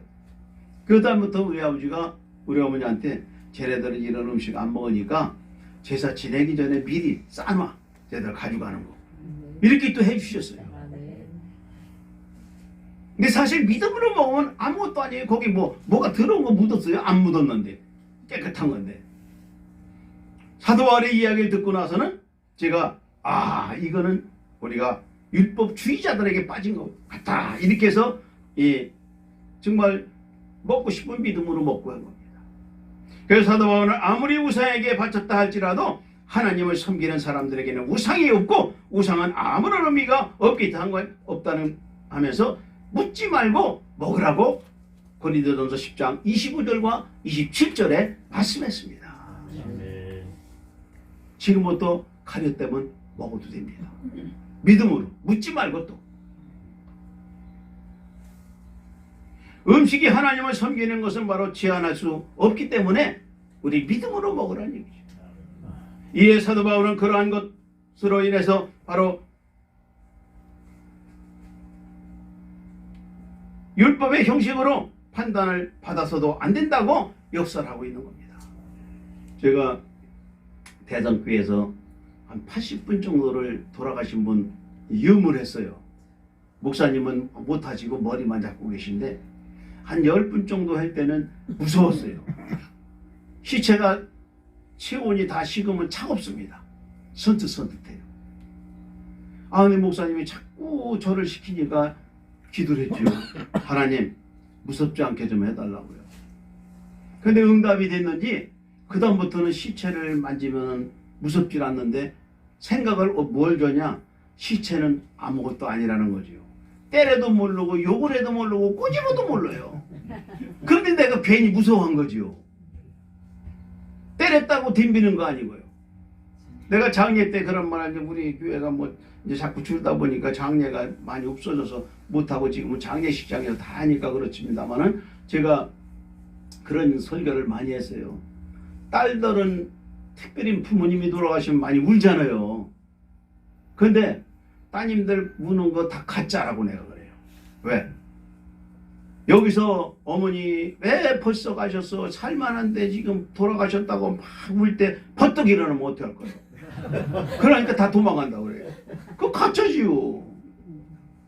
그 다음부터 우리 아버지가 우리 어머니한테 쟤네들은 이런 음식 안 먹으니까 제사 지내기 전에 미리 싸놔. 쟤들 가져가는 거. 이렇게 또 해주셨어요. 근데 사실 믿음으로 먹으면 아무것도 아니에요. 거기 뭐가 더러운 거 묻었어요? 안 묻었는데. 깨끗한 건데. 사도 바울의 이야기를 듣고 나서는 제가 이거는 우리가 율법주의자들에게 빠진 것 같다. 이렇게 해서 정말 먹고 싶은 믿음으로 먹고 한 겁니다. 그래서 사도 바울은 아무리 우상에게 바쳤다 할지라도 하나님을 섬기는 사람들에게는 우상이 없고 우상은 아무런 의미가 없다는 하면서 묻지 말고 먹으라고 고린도전서 10장 25절과 27절에 말씀했습니다. 아멘. 지금부터 가렸다면 먹어도 됩니다. 믿음으로 묻지 말고 또 음식이 하나님을 섬기는 것은 바로 제한할 수 없기 때문에 우리 믿음으로 먹으라는 얘기죠. 이에 사도 바울은 그러한 것으로 인해서 바로 율법의 형식으로 판단을 받아서도 안 된다고 역설하고 있는 겁니다. 제가 대전교회에서 한 80분 정도를 돌아가신 분 유물했어요. 목사님은 못하시고 머리만 잡고 계신데 한 10분 정도 할 때는 무서웠어요. 시체가 체온이 다 식으면 차갑습니다. 선뜻선뜻해요. 근데 목사님이 자꾸 저를 시키니까 기도를 했죠. 하나님 무섭지 않게 좀 해달라고요. 근데 응답이 됐는지 그 다음부터는 시체를 만지면 무섭질 않는데 생각을 뭘 줘냐? 시체는 아무것도 아니라는 거죠. 때려도 모르고 욕을 해도 모르고 꼬집어도 몰라요. 그런데 내가 괜히 무서워한 거지요. 때렸다고 덤비는 거 아니고요. 내가 장례 때 그런 말 하는데 우리 교회가 이제 자꾸 줄다 보니까 장례가 많이 없어져서 못하고 지금은 장례식장에서 다 하니까 그렇습니다만은 제가 그런 설교를 많이 했어요. 딸들은 특별히 부모님이 돌아가시면 많이 울잖아요. 근데 따님들 우는 거 다 가짜라고 내가 그래요. 왜? 여기서 어머니 왜 벌써 가셨어? 살만한데 지금 돌아가셨다고 막 울 때 퍼뜩 일어나면 어떡할 거예요? 그러니까 다 도망간다고 그래요. 그거 가짜지요.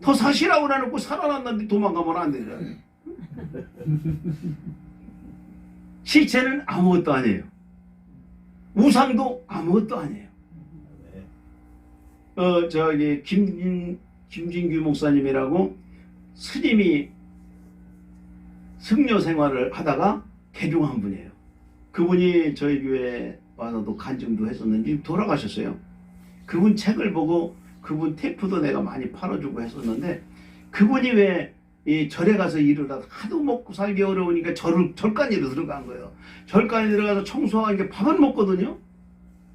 더 사시라고 해놓고 살아났는데 도망가면 안 되잖아요. 시체는 아무것도 아니에요. 우상도 아무것도 아니에요. 김진규 목사님이라고 스님이 승려 생활을 하다가 개종한 분이에요. 그분이 저희 교회에 와서도 간증도 했었는지 돌아가셨어요. 그분 책을 보고 그분 테이프도 내가 많이 팔아주고 했었는데 그분이 왜 이 절에 가서 일을 하다 하도 먹고 살기 어려우니까 절간이로 들어간 거예요. 절간에 들어가서 청소하니까 밥을 먹거든요.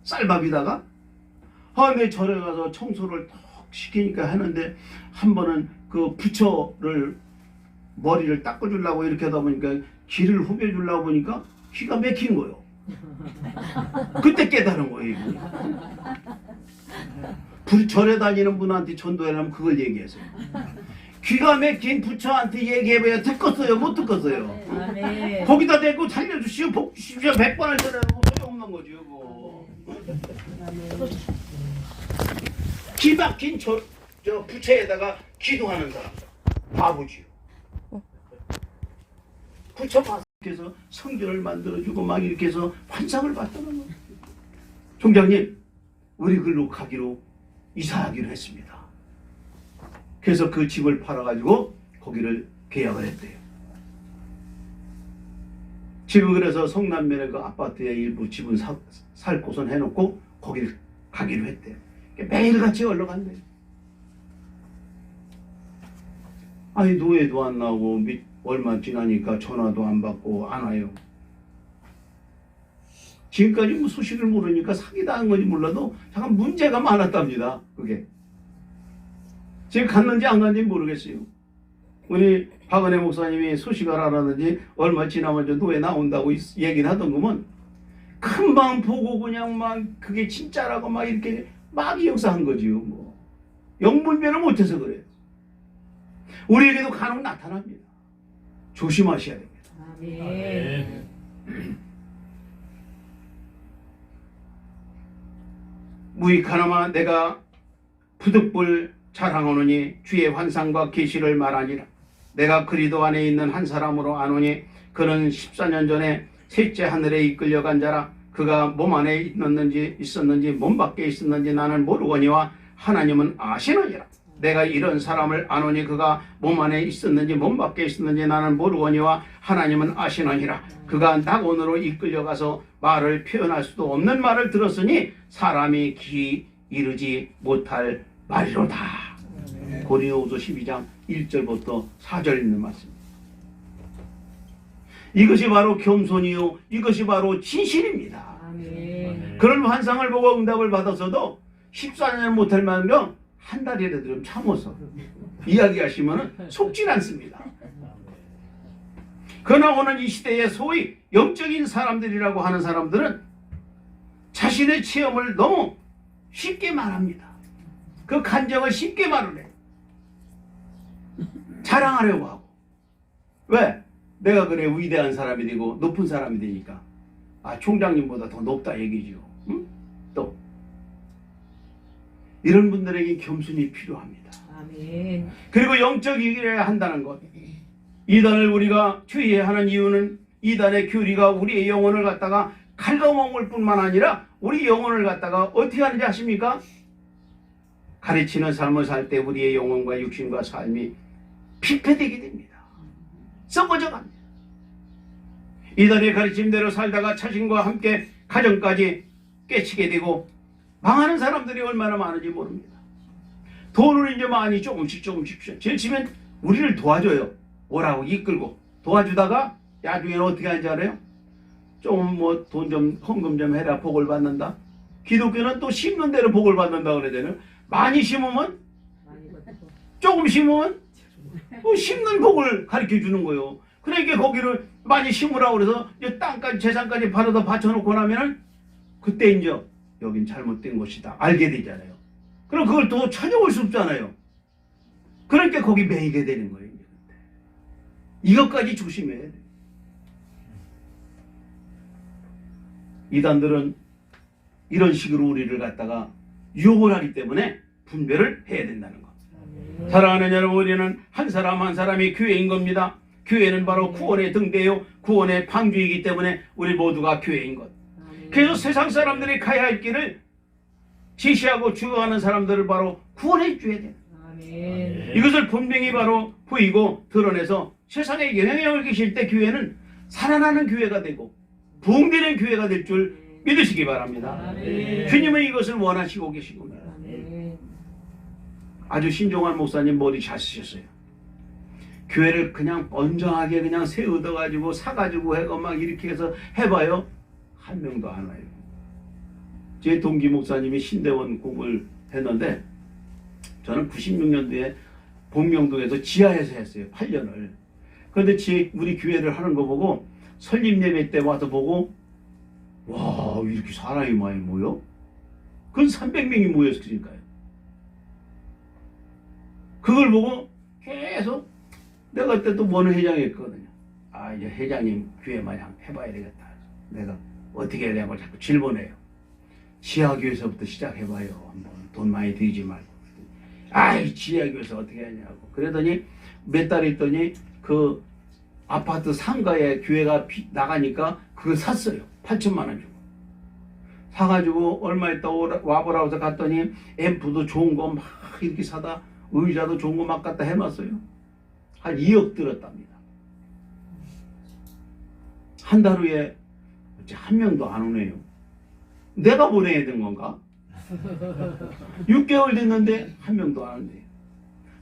쌀밥이다가. 근데 절에 가서 청소를 톡 시키니까 하는데 한 번은 그 부처를 머리를 닦아주려고 이렇게 하다 보니까 기를 후벼주려고 보니까 기가 막힌 거예요. 그때 깨달은 거예요. 절에 다니는 분한테 전도하려면 그걸 얘기했어요. 기가 막힌 부처한테 얘기해봐야 듣겠어요? 못 듣겠어요? 거기다 대고 살려주시오, 복 주십시오 100번을 전해도 소용없는 거죠. 뭐. 기 막힌 저 부처에다가 기도하는 사람 바보지요. 부처 봐서 성전을 만들어주고 막 이렇게 해서 환상을 봤다는 거예요. 총장님, 우리 글로 가기로 이사하기로 했습니다. 그래서 그 집을 팔아가지고 거기를 계약을 했대요. 집을 그래서 성남면에 그 아파트에 일부 집은 살 곳은 해놓고 거기를 가기로 했대요. 매일같이 올라간대요. 아니 노예도 안 나오고 얼마 지나니까 전화도 안 받고 안 와요. 지금까지 뭐 소식을 모르니까 사기당한 건지 몰라도 잠깐 문제가 많았답니다. 그게. 지금 갔는지 안 갔는지 모르겠어요. 우리 박은혜 목사님이 소식을 알았는지 얼마 지나면 저 노예 나온다고 얘기를 하던구먼 금방 보고 그냥 막 그게 진짜라고 막 이렇게 막 역사한 거지요. 뭐 영문변을 못해서 그래요. 우리에게도 간혹 나타납니다. 조심하셔야 됩니다. 아멘. 무익하나마 내가 부득불 자랑하노니 주의 환상과 계시를 말하니라. 내가 그리도 안에 있는 한 사람으로 아노니 그는 14년 전에 셋째 하늘에 이끌려간 자라. 그가 몸 안에 있었는지 몸 밖에 있었는지 나는 모르거니와 하나님은 아시느니라. 내가 이런 사람을 아노니 그가 몸 안에 있었는지 몸 밖에 있었는지 나는 모르거니와 하나님은 아시느니라. 그가 낙원으로 이끌려가서 말을 표현할 수도 없는 말을 들었으니 사람이 귀 이르지 못할 말이로다. 고린도후서 12장 1절부터 4절 있는 말씀입니다. 이것이 바로 겸손이요 이것이 바로 진실입니다. 그런 환상을 보고 응답을 받았어도 14년 못할 만큼 한 달이라도 좀 참아서 이야기하시면 속질 않습니다. 그러나 오늘 이 시대에 소위 영적인 사람들이라고 하는 사람들은 자신의 체험을 너무 쉽게 말합니다. 그 간정을 쉽게 말을 해요. 자랑하려고 하고. 왜? 내가 그래 위대한 사람이 되고 높은 사람이 되니까 총장님보다 더 높다 얘기죠. 응? 또 이런 분들에게 겸손이 필요합니다. 아멘. 그리고 영적이어야 한다는 것. 이단을 우리가 주의하는 이유는 이단의 교리가 우리의 영혼을 갖다가 갉아먹을 뿐만 아니라 우리 영혼을 갖다가 어떻게 하는지 아십니까? 가르치는 삶을 살 때 우리의 영혼과 육신과 삶이 피폐되게 됩니다. 썩어져 갑니다. 이단의 가르침대로 살다가 자신과 함께 가정까지 깨치게 되고 망하는 사람들이 얼마나 많은지 모릅니다. 돈을 이제 많이 조금씩 제일 치면 우리를 도와줘요. 오라고 이끌고 도와주다가 나중에는 어떻게 하는지 알아요? 좀 뭐 돈 좀 헌금 좀 해라 복을 받는다. 기독교는 또 심는 대로 복을 받는다 그래야 되는. 많이 심으면 조금 심으면 심는 복을 가르쳐 주는 거예요. 그러니까 거기를 많이 심으라고 그래서 이제 땅까지 재산까지 바로다 바쳐놓고 나면은 그때 이제 여긴 잘못된 곳이다 알게 되잖아요. 그럼 그걸 또 찾아올 수 없잖아요. 그러니까 거기 매이게 되는 거예요. 이것까지 조심해야 돼요. 이단들은 이런 식으로 우리를 갖다가 유혹을 하기 때문에 분별을 해야 된다는 것. 사랑하는 여러분, 우리는 한 사람 한 사람이 교회인 겁니다. 교회는 바로 구원의 등대요 구원의 방주이기 때문에 우리 모두가 교회인 것. 그래서 세상 사람들이 가야 할 길을 제시하고 주어가는 사람들을 바로 구원해 줘야 돼요. 이것을 분명히 바로 보이고 드러내서 세상에 영향력을 끼칠 때 교회는 살아나는 교회가 되고 부흥되는 교회가 될 줄 믿으시기 바랍니다. 주님은 이것을 원하시고 계신 겁니다. 아주 신종환 목사님 머리 잘 쓰셨어요. 교회를 그냥 번정하게 그냥 새 얻어가지고 사가지고 해고 막 이렇게 해서 해봐요. 한 명도 안 와요. 제 동기 목사님이 신대원 공부를 했는데 저는 96년도에 복명동에서 지하에서 했어요. 8년을. 그런데 우리 교회를 하는 거 보고 설립 예배 때 와서 보고 와 이렇게 사람이 많이 모여? 그건 300명이 모였으니까요. 그걸 보고 계속 내가 그때 또 원을 회장했거든요. 아 이제 회장님 교회 마냥 해봐야 되겠다. 내가 어떻게 해야 되냐고 자꾸 질문해요. 지하교회에서부터 시작해봐요. 한번 돈 많이 들이지 말고. 아이 지하교회에서 어떻게 하냐고. 그러더니 몇 달 있더니 그 아파트 상가에 교회가 나가니까 그걸 샀어요. 8천만 원 주고. 사가지고 얼마 있다 와보라고 해서 갔더니 앰프도 좋은 거 막 이렇게 사다 의자도 좋은 거 막 갖다 해놨어요. 한 2억 들었답니다. 한 달 후에 어째 한 명도 안 오네요. 내가 보내야 된 건가? 6개월 됐는데 한 명도 안 온대요.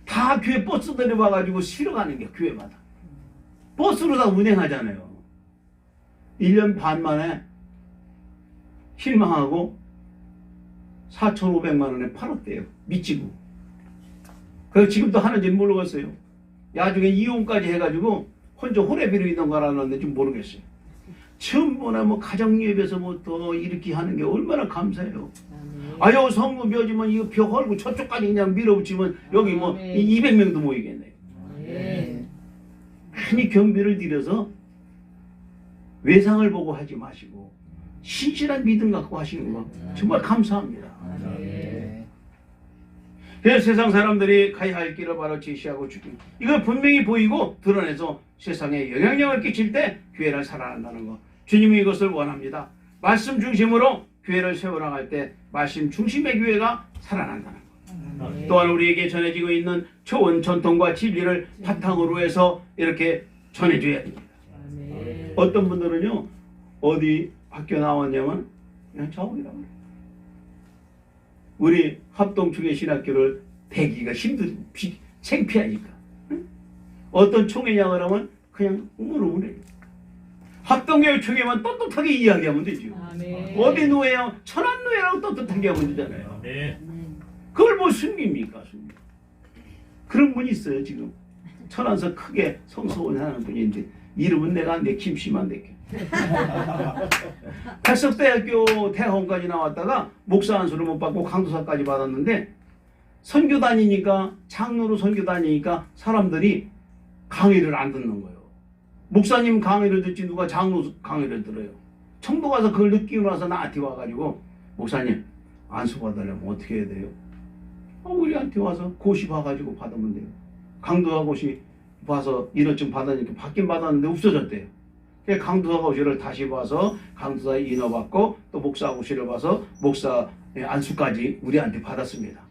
다 교회 버스들이 와가지고 실어 가는 게 교회마다. 버스로 다 운행하잖아요. 1년 반 만에 실망하고 4,500만 원에 팔았대요. 미치고. 그래서 지금도 하는지는 모르겠어요. 나중에 이혼까지 해가지고 혼자 호래비로 있는 거라는데 좀 모르겠어요. 처음보나 뭐 가정예배에서부터 이렇게 하는 게 얼마나 감사해요. 아유 성부 묘지면 이거 벽 헐고 저쪽까지 그냥 밀어붙이면 여기 뭐 200명도 모이겠네요. 대단히 경배를 드려서 외상을 보고 하지 마시고 신실한 믿음 갖고 하시는 거 정말 감사합니다. 그래서 세상 사람들이 가야 할 길을 바로 제시하고 주기, 이걸 분명히 보이고 드러내서 세상에 영향력을 끼칠 때 교회를 살아난다는 거, 주님이 이것을 원합니다. 말씀 중심으로 교회를 세워나갈 때 말씀 중심의 교회가 살아난다는 거. 또한 우리에게 전해지고 있는 좋은 전통과 진리를 바탕으로 해서 이렇게 전해줘야 됩니다. 어떤 분들은요, 어디 학교 나왔냐면 그냥 저기라고 그래요. 우리 합동총회 신학교를 대기가 창피하니까. 응? 어떤 총회냐 그러면 그냥 우물우물해. 합동교회 총회만 떳떳하게 이야기하면 되죠. 어디 노예요? 천안노예라고 떳떳하게 하면 되잖아요. 그걸 뭐 숨깁니까? 그런 분이 있어요. 지금 천안서 크게 성소원하는 분인데 이름은 내가 안 돼. 김씨만 될게. 백석대학교 대학원까지 나왔다가 목사 안수를 못 받고 강도사까지 받았는데, 선교 다니니까, 장로로 선교 다니니까 사람들이 강의를 안 듣는 거예요. 목사님 강의를 듣지 누가 장로 강의를 들어요. 청도 가서 그걸 느끼고 나서 나한테 와가지고, 목사님 안수 받으려면 어떻게 해야 돼요? 우리한테 와서 고시 봐가지고 받으면 돼요. 강도사 고시 봐서 인허증 받으니까 받긴 받았는데 없어졌대요. 강도사 고시를 다시 봐서 강도사 인허 받고 또 목사 고시를 봐서 목사 안수까지 우리한테 받았습니다.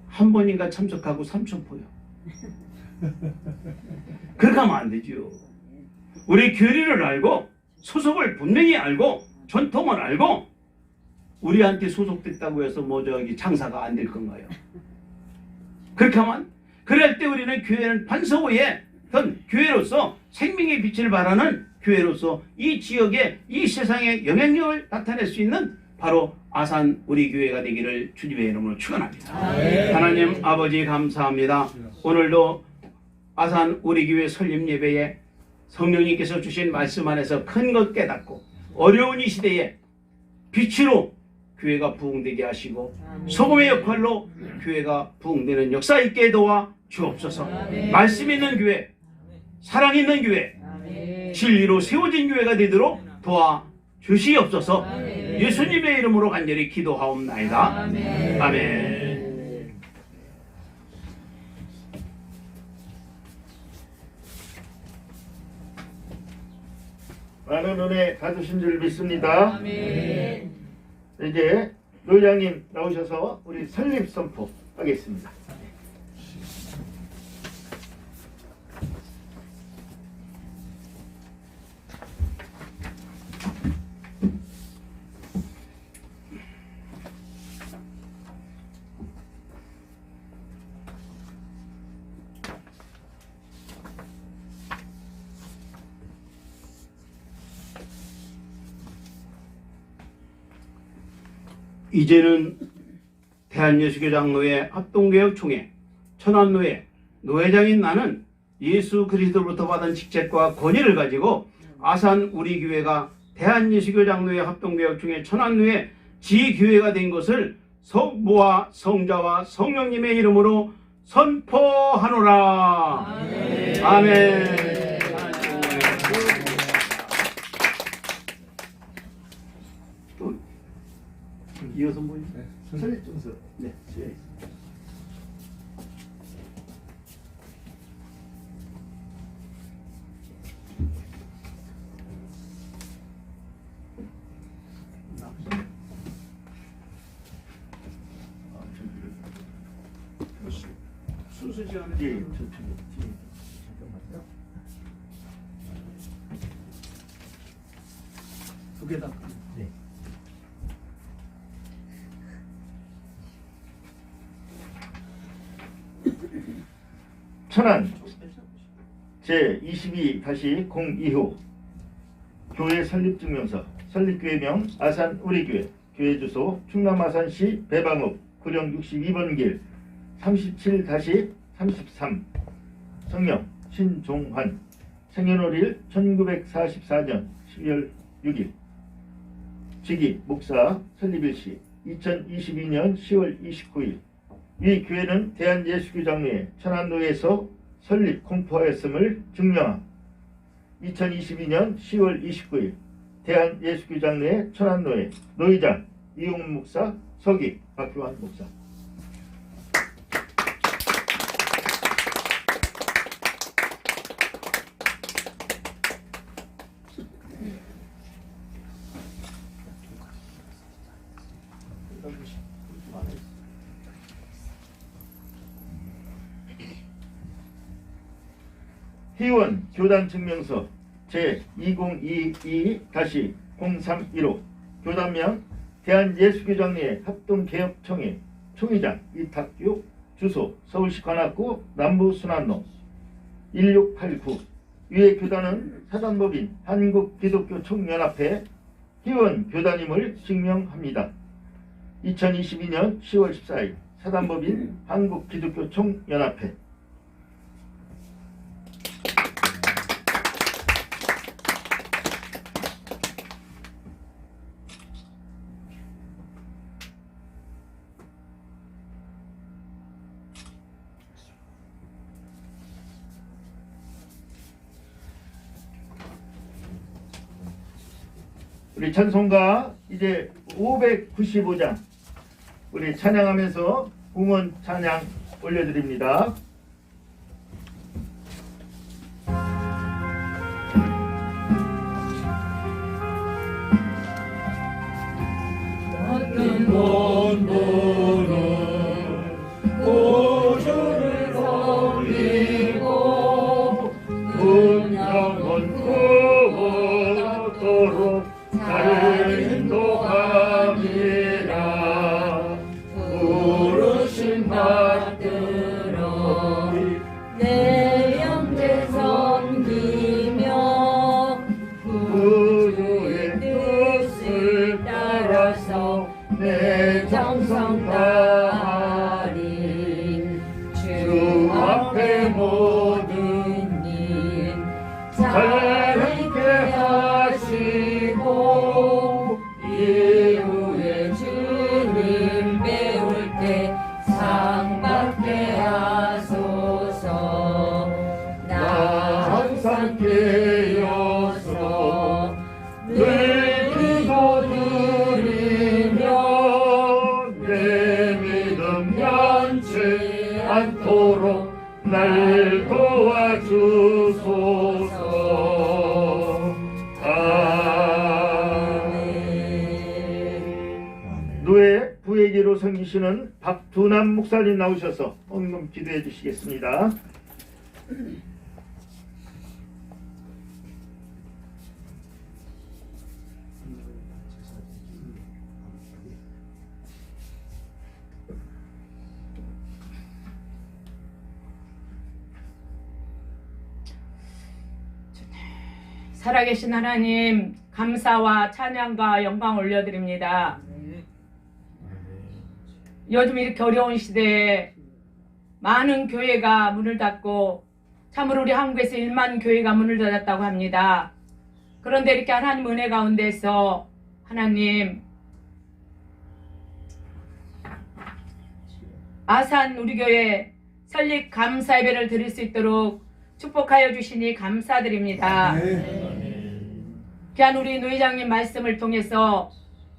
한 번인가 참석하고 삼천포요. 그렇게 하면 안 되죠. 우리 교리를 알고 소속을 분명히 알고 전통을 알고, 우리한테 소속됐다고 해서 뭐 저기 장사가 안 될 건가요? 그렇게 하면, 그럴 때 우리는 교회는 반석위에 교회로서 생명의 빛을 발하는 교회로서 이 지역에, 이 세상에 영향력을 나타낼 수 있는 바로 아산 우리 교회가 되기를 주님의 이름으로 축원합니다. 하나님 아버지 감사합니다. 오늘도 아산 우리 교회 설립 예배에 성령님께서 주신 말씀 안에서 큰 것 깨닫고 어려운 이 시대에 빛으로 교회가 부흥되게 하시고 소금의 역할로 교회가 부흥되는 역사 있게 도와 주옵소서. 말씀 있는 교회, 사랑 있는 교회, 진리로 세워진 교회가 되도록 도와 주시옵소서. 예수님의 이름으로 간절히 기도하옵나이다. 아멘. 많은 은혜 받으신 줄 믿습니다. 이제 노장님 나오셔서 우리 설립 선포 하겠습니다. 이제는 대한예수교장로회 합동개혁총회 천안노회 노회장인 나는 예수 그리스도로부터 받은 직책과 권위를 가지고 아산 우리 교회가 대한예수교장로회 합동개혁총회 천안노회 지교회가 된 것을 성부와 성자와 성령님의 이름으로 선포하노라. 아멘. 이어서 뭐예요? 설립 증서. 네. 수수지 않은 두 개 다. 네. 천안 제22-02호 교회 설립증명서 설립교회명 아산 우리교회 교회 주소 충남 아산시 배방읍 구령 62번 길 37-33 성명 신종환 생년월일 1944년 12월 6일 직위 목사 설립일시 2022년 10월 29일 이 교회는 대한예수교장로회 천안노회에서 설립 공포하였음을 증명함. 2022년 10월 29일 대한예수교장로회 천안노회 노회장 이용훈 목사, 서기 박규환 목사. 희원 교단 증명서 제2022-0315 교단명 대한예수교장로회 합동개혁총회 총회장 이탁규 주소 서울시 관악구 남부순환로 1689 위의 교단은 사단법인 한국기독교총연합회 희원 교단임을 증명합니다. 2022년 10월 14일 사단법인 한국기독교총연합회. 우리 찬송가 이제 595장 우리 찬양하면서 응원 찬양 올려드립니다. 어떤 본부는 구주를 섬기고 분명은 구원토록 나를 인도함이라. 부르심 받들어 내 영제 섬기며 구주의 뜻을 따라서 내 정성 다하리. 주 앞에 모든 일 잘하게 하시고 이후에 주님 배울 때 상 받게 하소서. 나 항상 깨어서 늘 기도드리며 내 믿음 변치 않도록 날 도와주소서. 노예 부회계로 섬기시는 박두남 목사님 나오셔서 헌금 기도해 주시겠습니다. 살아계신 하나님, 감사와 찬양과 영광 올려드립니다. 요즘 이렇게 어려운 시대에 많은 교회가 문을 닫고 참으로 우리 한국에서 1만 교회가 문을 닫았다고 합니다. 그런데 이렇게 하나님 은혜 가운데서 하나님 아산 우리 교회 설립 감사 예배를 드릴 수 있도록 축복하여 주시니 감사드립니다. 귀한 우리 노회장님 말씀을 통해서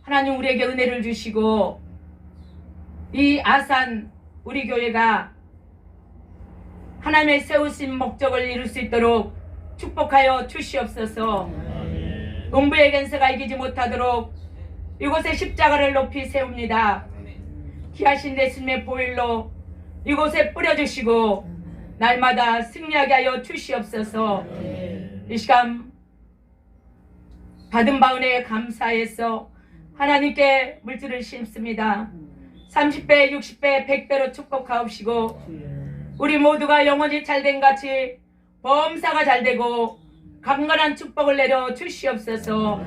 하나님 우리에게 은혜를 주시고 이 아산 우리 교회가 하나님의 세우신 목적을 이룰 수 있도록 축복하여 주시옵소서. 음부의 권세가 이기지 못하도록 이곳에 십자가를 높이 세웁니다. 귀하신 예수님의 보혈로 이곳에 뿌려주시고 날마다 승리하게 하여 주시옵소서. 이 시간 받은 바 은혜에 감사해서 하나님께 물질을 심습니다. 30배, 60배, 100배로 축복하옵시고 우리 모두가 영원히 잘된 같이 범사가 잘되고 강건한 축복을 내려 주시옵소서.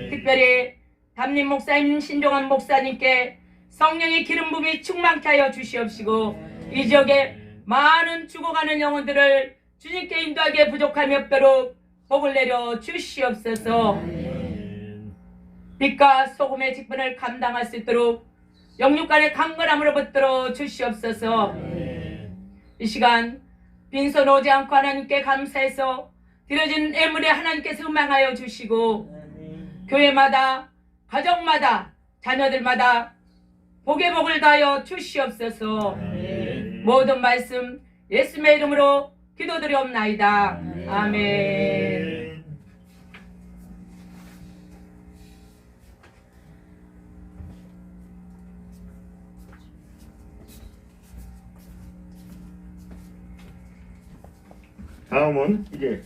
특별히 담임 목사님, 신종환 목사님께 성령의 기름 부음이 충만케 하여 주시옵시고 이 지역에 많은 죽어가는 영혼들을 주님께 인도하기에 부족함이 없도록 복을 내려 주시옵소서. 빛과 소금의 직분을 감당할 수 있도록 영육간의 강건함으로 붙들어 주시옵소서. 이 시간 빈손 오지 않고 하나님께 감사해서 드려진 예물에 하나님께서 음양하여 주시고 교회마다 가정마다 자녀들마다 복의 복을 다하여 주시옵소서. 모든 말씀 예수님의 이름으로 기도드리옵나이다. 아멘. 다음은 이제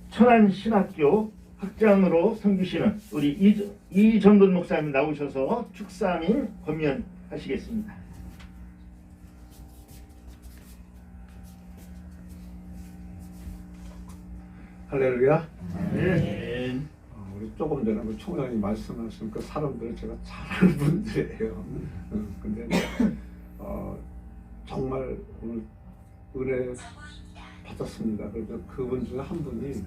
천안신학교 학장으로 섬기시는 우리 이정근 목사님 나오셔서 축사민 권면하시겠습니다. 할렐루야. 네. 우리 조금 전에 그 총장님 말씀하신 그 사람들을 제가 잘 아는 분들이에요. 근데 정말 오늘 은혜 받았습니다. 그래서 그분 중에 한 분이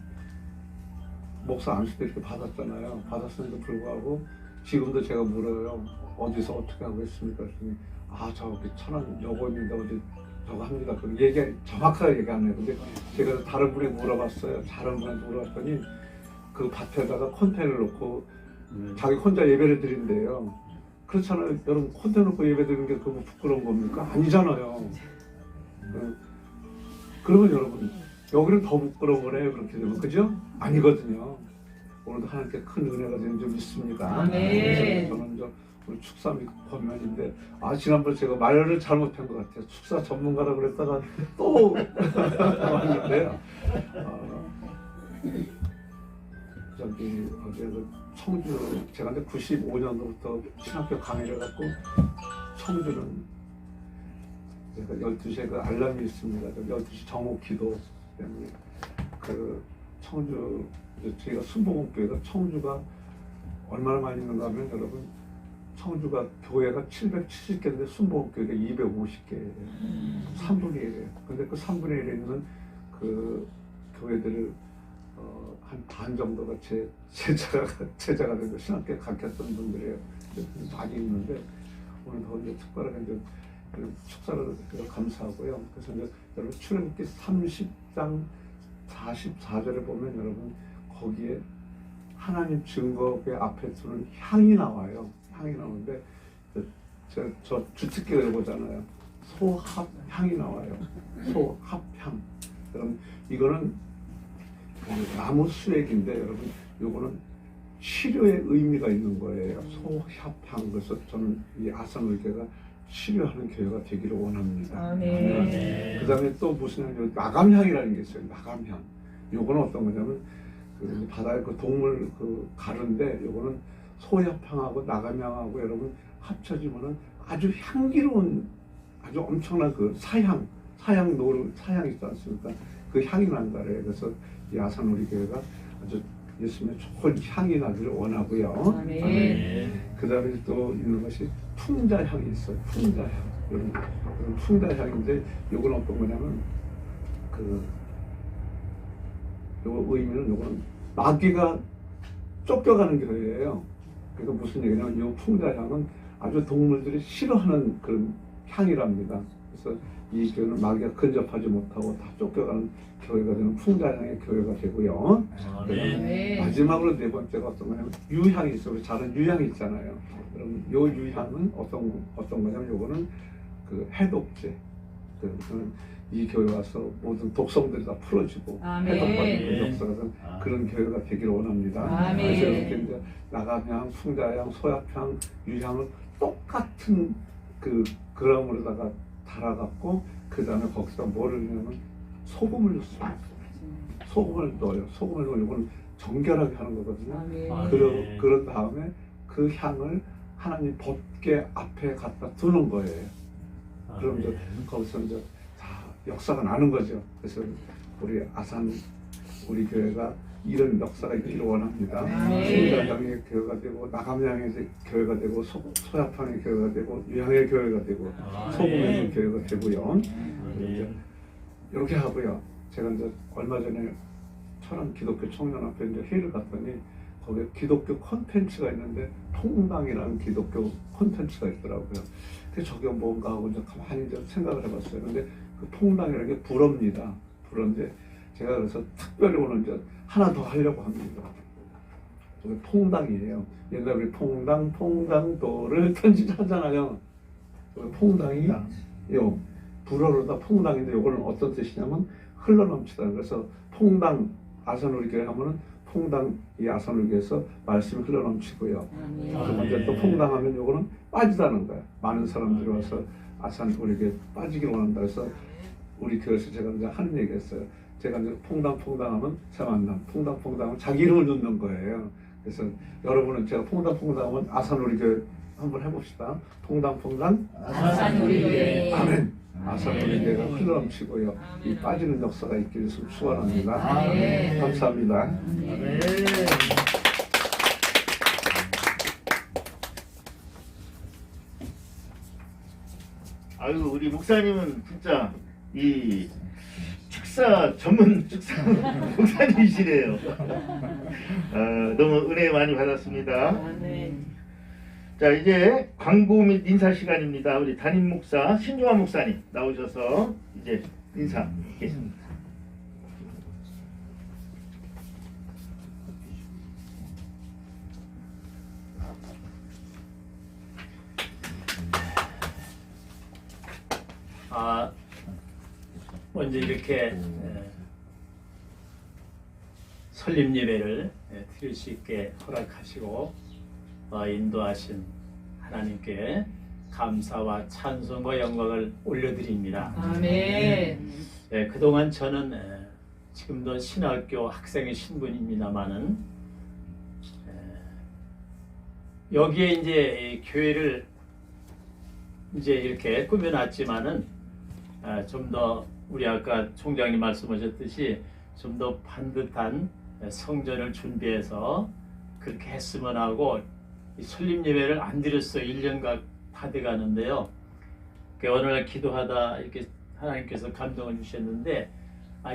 목사 안수 때 이렇게 받았잖아요. 받았음에도 불구하고 지금도 제가 물어요. 어디서 어떻게 하고 있습니까? 그랬더니 저기 천안 여고입니다. 어디 저거 합니다. 그 정확하게 얘기 안 해요. 근데 제가 다른 분에 물어봤어요. 다른 분한테 물어봤더니 그 밭에다가 컨테이너를 놓고 자기 혼자 예배를 드린대요. 그렇잖아요. 여러분 컨테이너 놓고 예배 드리는 게 그거 부끄러운 겁니까? 아니잖아요. 그러면 여러분 여기는 더 부끄러운 거래요. 그렇게 되면 그죠? 아니거든요. 오늘도 하나님께 큰 은혜가 되는 줄 믿습니다. 아멘. 저는 오늘 축사 권면인데 지난번에 제가 말을 잘못한 것 같아요. 축사 전문가라 그랬다가 또 왔는데요. 저기 어제 그 청주 제가 근데 95년도부터 신학교 강의를 갖고 청주는 제가 12시에 그 알람이 있습니다. 12시 정오 기도 때문에 그 청주 저희가 순복음교회가 청주가 얼마나 많이 있는가 하면 여러분 청주가 교회가 770개인데 순복음교회가 250개예요. 3분의 1이에요. 근데 그 3분의 1에 있는 그 교회들을 한 반 정도가 제자가 되고 신학교에 가르쳤던 분들이에요. 많이 있는데 오늘 더 이제 특별하게 이제 축사를 감사하고요. 그래서 이제 여러분 출애굽기 30장 44절에 보면 여러분 거기에 하나님 증거의 앞에 두는 향이 나와요. 향이 나오는데 저 주특기를 보잖아요. 소합향이 나와요. 소합향. 여러분 이거는 나무 수액인데 여러분 요거는 치료의 의미가 있는 거예요. 소합향. 그래서 저는 이 아산울교가 치료하는 교회가 되기를 원합니다. 그 다음에 또 무슨 향이 나감향이라는 게 있어요. 나감향. 요거는 어떤 거냐면 그 바다에 그 동물 그 가루인데 요거는 소합향하고 나감향하고 여러분 합쳐지면은 아주 향기로운 아주 엄청난 그 사향 있지 않습니까? 그 향이 난다래요. 그래서 이 아산우리 교회가 아주 예수님의 좋은 향이 나기를 원하고요. 그 다음에 또 있는 것이 풍자향이 있어요. 풍자향. 여러분 풍자향인데 요건 어떤 거냐면 요거 의미는 요거는 마귀가 쫓겨가는 교회예요. 그러니까 무슨 얘기냐면 요 풍자향은 아주 동물들이 싫어하는 그런 향이랍니다. 그래서 이 교회는 마귀가 근접하지 못하고 다 쫓겨가는 교회가 되는 풍자향의 교회가 되고요. 마지막으로 네 번째가 어떤 거냐면 유향이 있어요. 우리 잘 아는 유향이 있잖아요. 그럼 요 유향은 어떤 거냐면 요거는 그 해독제. 이 교회 와서 모든 독성들이 다 풀어지고 해독받는 그 역사가 그런 교회가 되기를 원합니다. 그래서 이렇게 이제 나감향, 풍자향, 소합향, 유향을 똑같은 그 그람으로다가 달아갖고 그 다음에 거기서 뭐를 넣냐면 소금을 넣습니다. 소금을 넣어요. 소금을 넣으면 이건 정결하게 하는 거거든요. 그런 다음에 그 향을 하나님 법궤 앞에 갖다 두는 거예요. 그럼 이제 거기서 이제 다 역사가 나는 거죠. 그래서 우리 아산 우리 교회가 이런 역사가 있기를 원합니다. 풍자향의 교회가 되고 나감향의 교회가 되고 소합향의 교회가 되고 유향의 교회가 되고 소금의 교회가 되고요. 이렇게 하고요. 제가 이제 얼마 전에 천안 기독교 청년 앞에 이제 회의를 갔더니 거기에 기독교 콘텐츠가 있는데 통방이라는 기독교 콘텐츠가 있더라고요. 근데 저게 뭔가 하고 이제 가만히 이제 생각을 해봤어요. 근데 그 퐁당이라는 게 불어입니다. 불어인데 제가 그래서 특별히 오늘 이제 하나 더 하려고 합니다. 그게 퐁당이에요. 옛날에 우리 퐁당도를 편지하잖아요. 퐁당이 요 불어로다 퐁당인데 요거는 어떤 뜻이냐면 흘러넘치다. 그래서 퐁당 아산우리교회 하면은 퐁당 이 아산우리교회에서 말씀이 흘러넘치고요. 두 번째 또 퐁당하면 요거는 빠지다는 거예요. 많은 사람들이 와서 아산우리교회 빠지기를 원한다. 그래서 우리 교회에서 제가 이제 하는 얘기했어요. 제가 이제 퐁당하면 새 만남, 퐁당하면 자기 이름을 넣는 거예요. 그래서 여러분은 제가 퐁당하면 아산우리교회 한번 해봅시다. 퐁당 아산우리교회. 아멘. 아산우리교회가 흘러넘치고요. 이 빠지는 역사가 있기를 축원합니다. 아멘. 감사합니다. 아멘. 아유, 우리 목사님은 진짜 이 축사 전문 축사 목사님이시네요. 너무 은혜 많이 받았습니다. 자, 이제 광고 및 인사 시간입니다. 우리 담임 목사 신중환 목사님 나오셔서 이제 인사하겠습니다. 먼저 이렇게 설립 예배를 드릴 수 있게 허락하시고 인도하신 하나님께 감사와 찬송과 영광을 올려드립니다. 아멘. 그동안 저는 지금도 신학교 학생의 신분입니다만은 여기에 이제 교회를 이제 이렇게 꾸며놨지만은 좀 더 우리 아까 총장님 말씀하셨듯이 좀 더 반듯한 성전을 준비해서 그렇게 했으면 하고 이 설립 예배를 안 드렸어요. 1년간 다 돼가는데요. 어느 날 기도하다 이렇게 하나님께서 감동을 주셨는데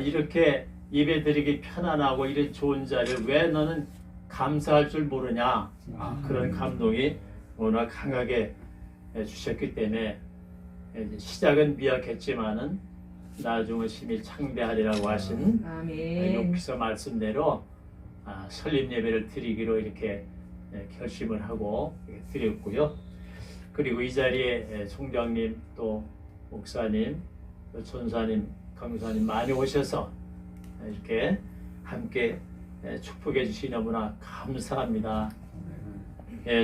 이렇게 예배 드리기 편안하고 이런 좋은 자리를 왜 너는 감사할 줄 모르냐 그런 감동이 워낙 강하게 주셨기 때문에 시작은 미약했지만은 나중에 심히 창대하리라고 하신 욥기서 말씀대로 설립 예배를 드리기로 이렇게 결심을 하고 드렸고요. 그리고 이 자리에 총장님 또 목사님 또 전사님 강사님 많이 오셔서 이렇게 함께 축복해 주시 너무나 감사합니다.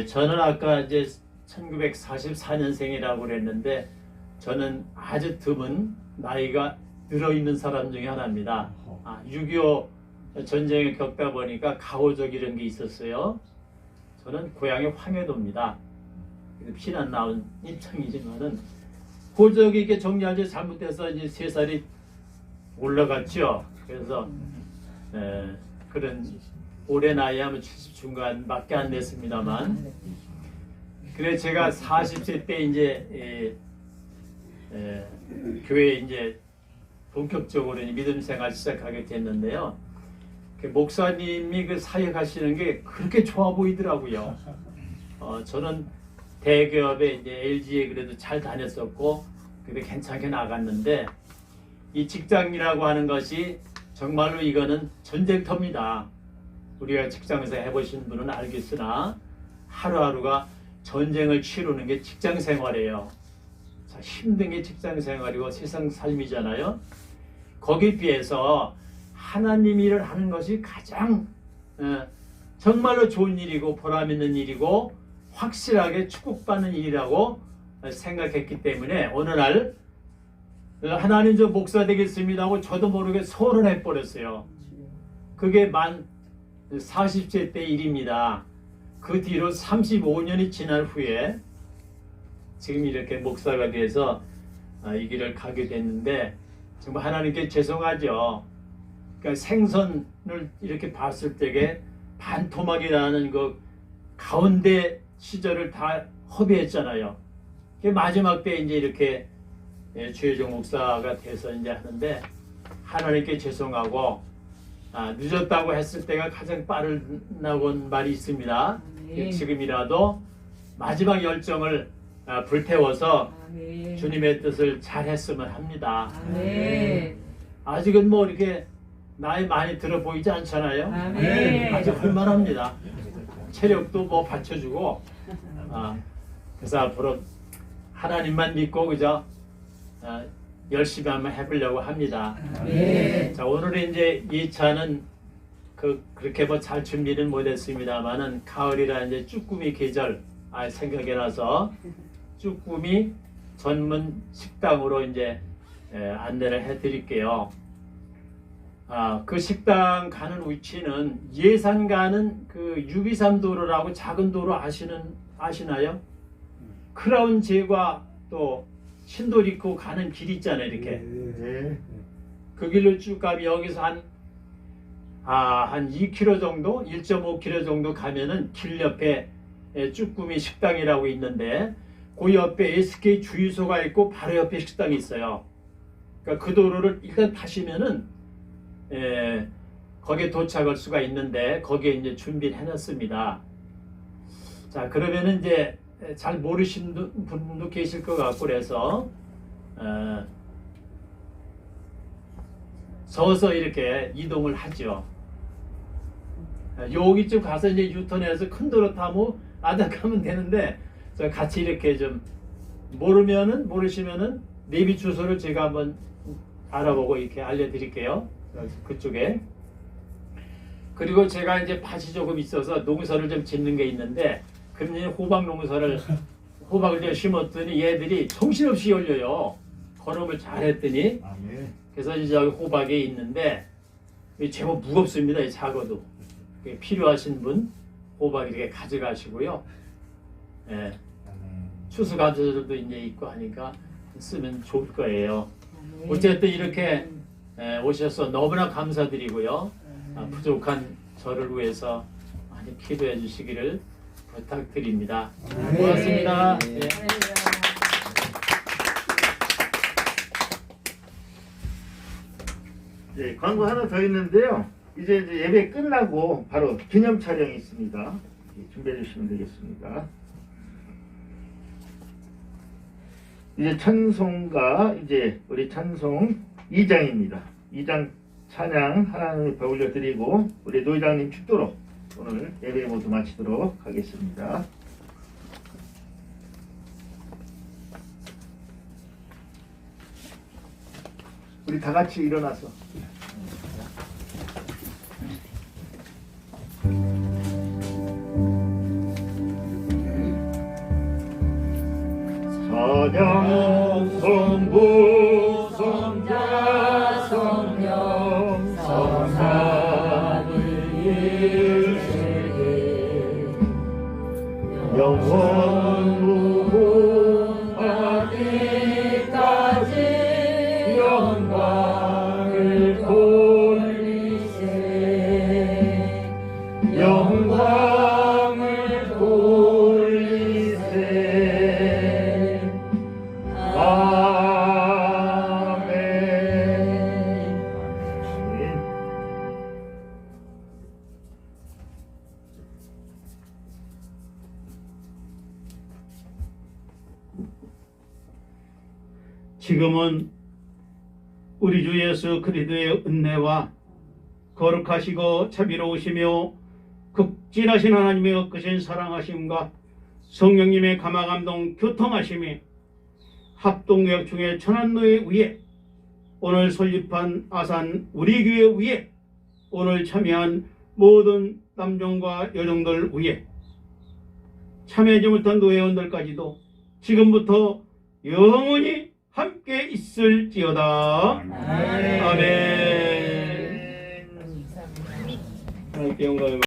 저는 아까 이제 1944년생이라고 그랬는데 저는 아주 드문 나이가 들어있는 사람 중에 하나입니다. 6.25 전쟁을 겪다 보니까 가호적 이런 게 있었어요. 저는 고향이 황해도입니다. 피난 나온 입장이지만은 호적이 이렇게 정리하지 잘못돼서 이제 3살이 올라갔죠. 그래서 그런 올해 나이 하면 70 중간밖에 안 됐습니다만 그래 제가 40세 때 이제 교회에 이제 본격적으로 믿음 생활 시작하게 됐는데요. 목사님이 그 사역하시는 게 그렇게 좋아 보이더라고요. 저는 대기업에 이제 LG에 그래도 잘 다녔었고 그래도 괜찮게 나갔는데 이 직장이라고 하는 것이 정말로 이거는 전쟁터입니다. 우리가 직장에서 해보신 분은 알겠으나 하루하루가 전쟁을 치르는 게 직장 생활이에요. 자, 힘든 게 직장 생활이고 세상 삶이잖아요. 거기에 비해서 하나님 일을 하는 것이 가장 정말로 좋은 일이고 보람 있는 일이고 확실하게 축복받는 일이라고 생각했기 때문에 어느 날 하나님 저 목사 되겠습니다 하고 저도 모르게 선언해 버렸어요. 그게 만 40세 때 일입니다. 그 뒤로 35년이 지난 후에 지금 이렇게 목사가 돼서 이 길을 가게 됐는데 정말 하나님께 죄송하죠. 그러니까 생선을 이렇게 봤을 때에 반토막이라는 그 가운데 시절을 다 허비했잖아요. 마지막 때 이제 이렇게 주혜정 목사가 돼서 이제 하는데 하나님께 죄송하고 늦었다고 했을 때가 가장 빠르다고 말이 있습니다. 지금이라도 마지막 열정을 불태워서 아멘. 주님의 뜻을 잘했으면 합니다. 아멘. 아직은 뭐 이렇게 나이 많이 들어 보이지 않잖아요. 아멘. 아직 할만합니다. 체력도 뭐 받쳐주고, 그래서 앞으로 하나님만 믿고 그저 열심히 한번 해보려고 합니다. 아멘. 자, 오늘은 이제 2차는 그렇게 뭐 잘 준비는 못했습니다만은 가을이라 이제 쭈꾸미 계절 생각이 나서 쭈꾸미 전문 식당으로 이제 안내를 해드릴게요. 그 식당 가는 위치는 예산 가는 그 623도로라고 작은 도로 아시나요? 크라운 제과 또 신도리코 가는 길 있잖아요, 이렇게. 네. 그 길로 쭉 가면 여기서 한 2km 정도, 1.5km 정도 가면은 길 옆에 쭈꾸미 식당이라고 있는데 그 옆에 SK 주유소가 있고 바로 옆에 식당이 있어요. 그러니까 그 도로를 일단 타시면은 거기에 도착할 수가 있는데 거기에 이제 준비를 해놨습니다. 자, 그러면은 이제 잘 모르신 분도 계실 것 같고 그래서 서서 이렇게 이동을 하죠. 여기쯤 가서 이제 유턴해서 큰 도로 타고 아닥하면 되는데 같이 이렇게 좀 모르시면은 내비 주소를 제가 한번 알아보고 이렇게 알려드릴게요. 그쪽에. 그리고 제가 이제 밭이 조금 있어서 농사를 좀 짓는 게 있는데 그러면 호박 농사를 호박을 좀 심었더니 얘들이 정신없이 열려요. 걸음을 잘했더니. 그래서 이제 여기 호박이 있는데 제법 무겁습니다. 작아도. 필요하신 분 호박 이렇게 가져가시고요. 추수감사절도 이제 있고 하니까 쓰면 좋을 거예요. 어쨌든 이렇게 오셔서 너무나 감사드리고요. 부족한 저를 위해서 많이 기도해 주시기를 부탁드립니다. 고맙습니다. 네. 네, 광고 하나 더 있는데요. 이제 예배 끝나고 바로 기념 촬영이 있습니다. 준비해 주시면 되겠습니다. 이제 찬송가 우리 찬송 2장입니다. 2장 찬양 하나님 앞에 올려드리고 우리 노회장님 축도로 오늘 예배 모두 마치도록 하겠습니다. 우리 다 같이 일어나서 찬양 성부 성자 성령 성삼위일체 영원 무궁하기까지 영광을 돌리세 영광을 돌리세 아멘. 지금은 우리 주 예수 그리스도의 은혜와 거룩하시고 자비로우시며 극진하신 하나님의 엇그신 사랑하심과 성령님의 감화감동 교통하심이 합동교역 중에 천안노회 위에 오늘 설립한 아산 우리 교회 위에 오늘 참여한 모든 남종과 여종들 위에 참여하지 못한 노회원들까지도 지금부터 영원히 함께 있을지어다. 아멘. 하나님께 영광을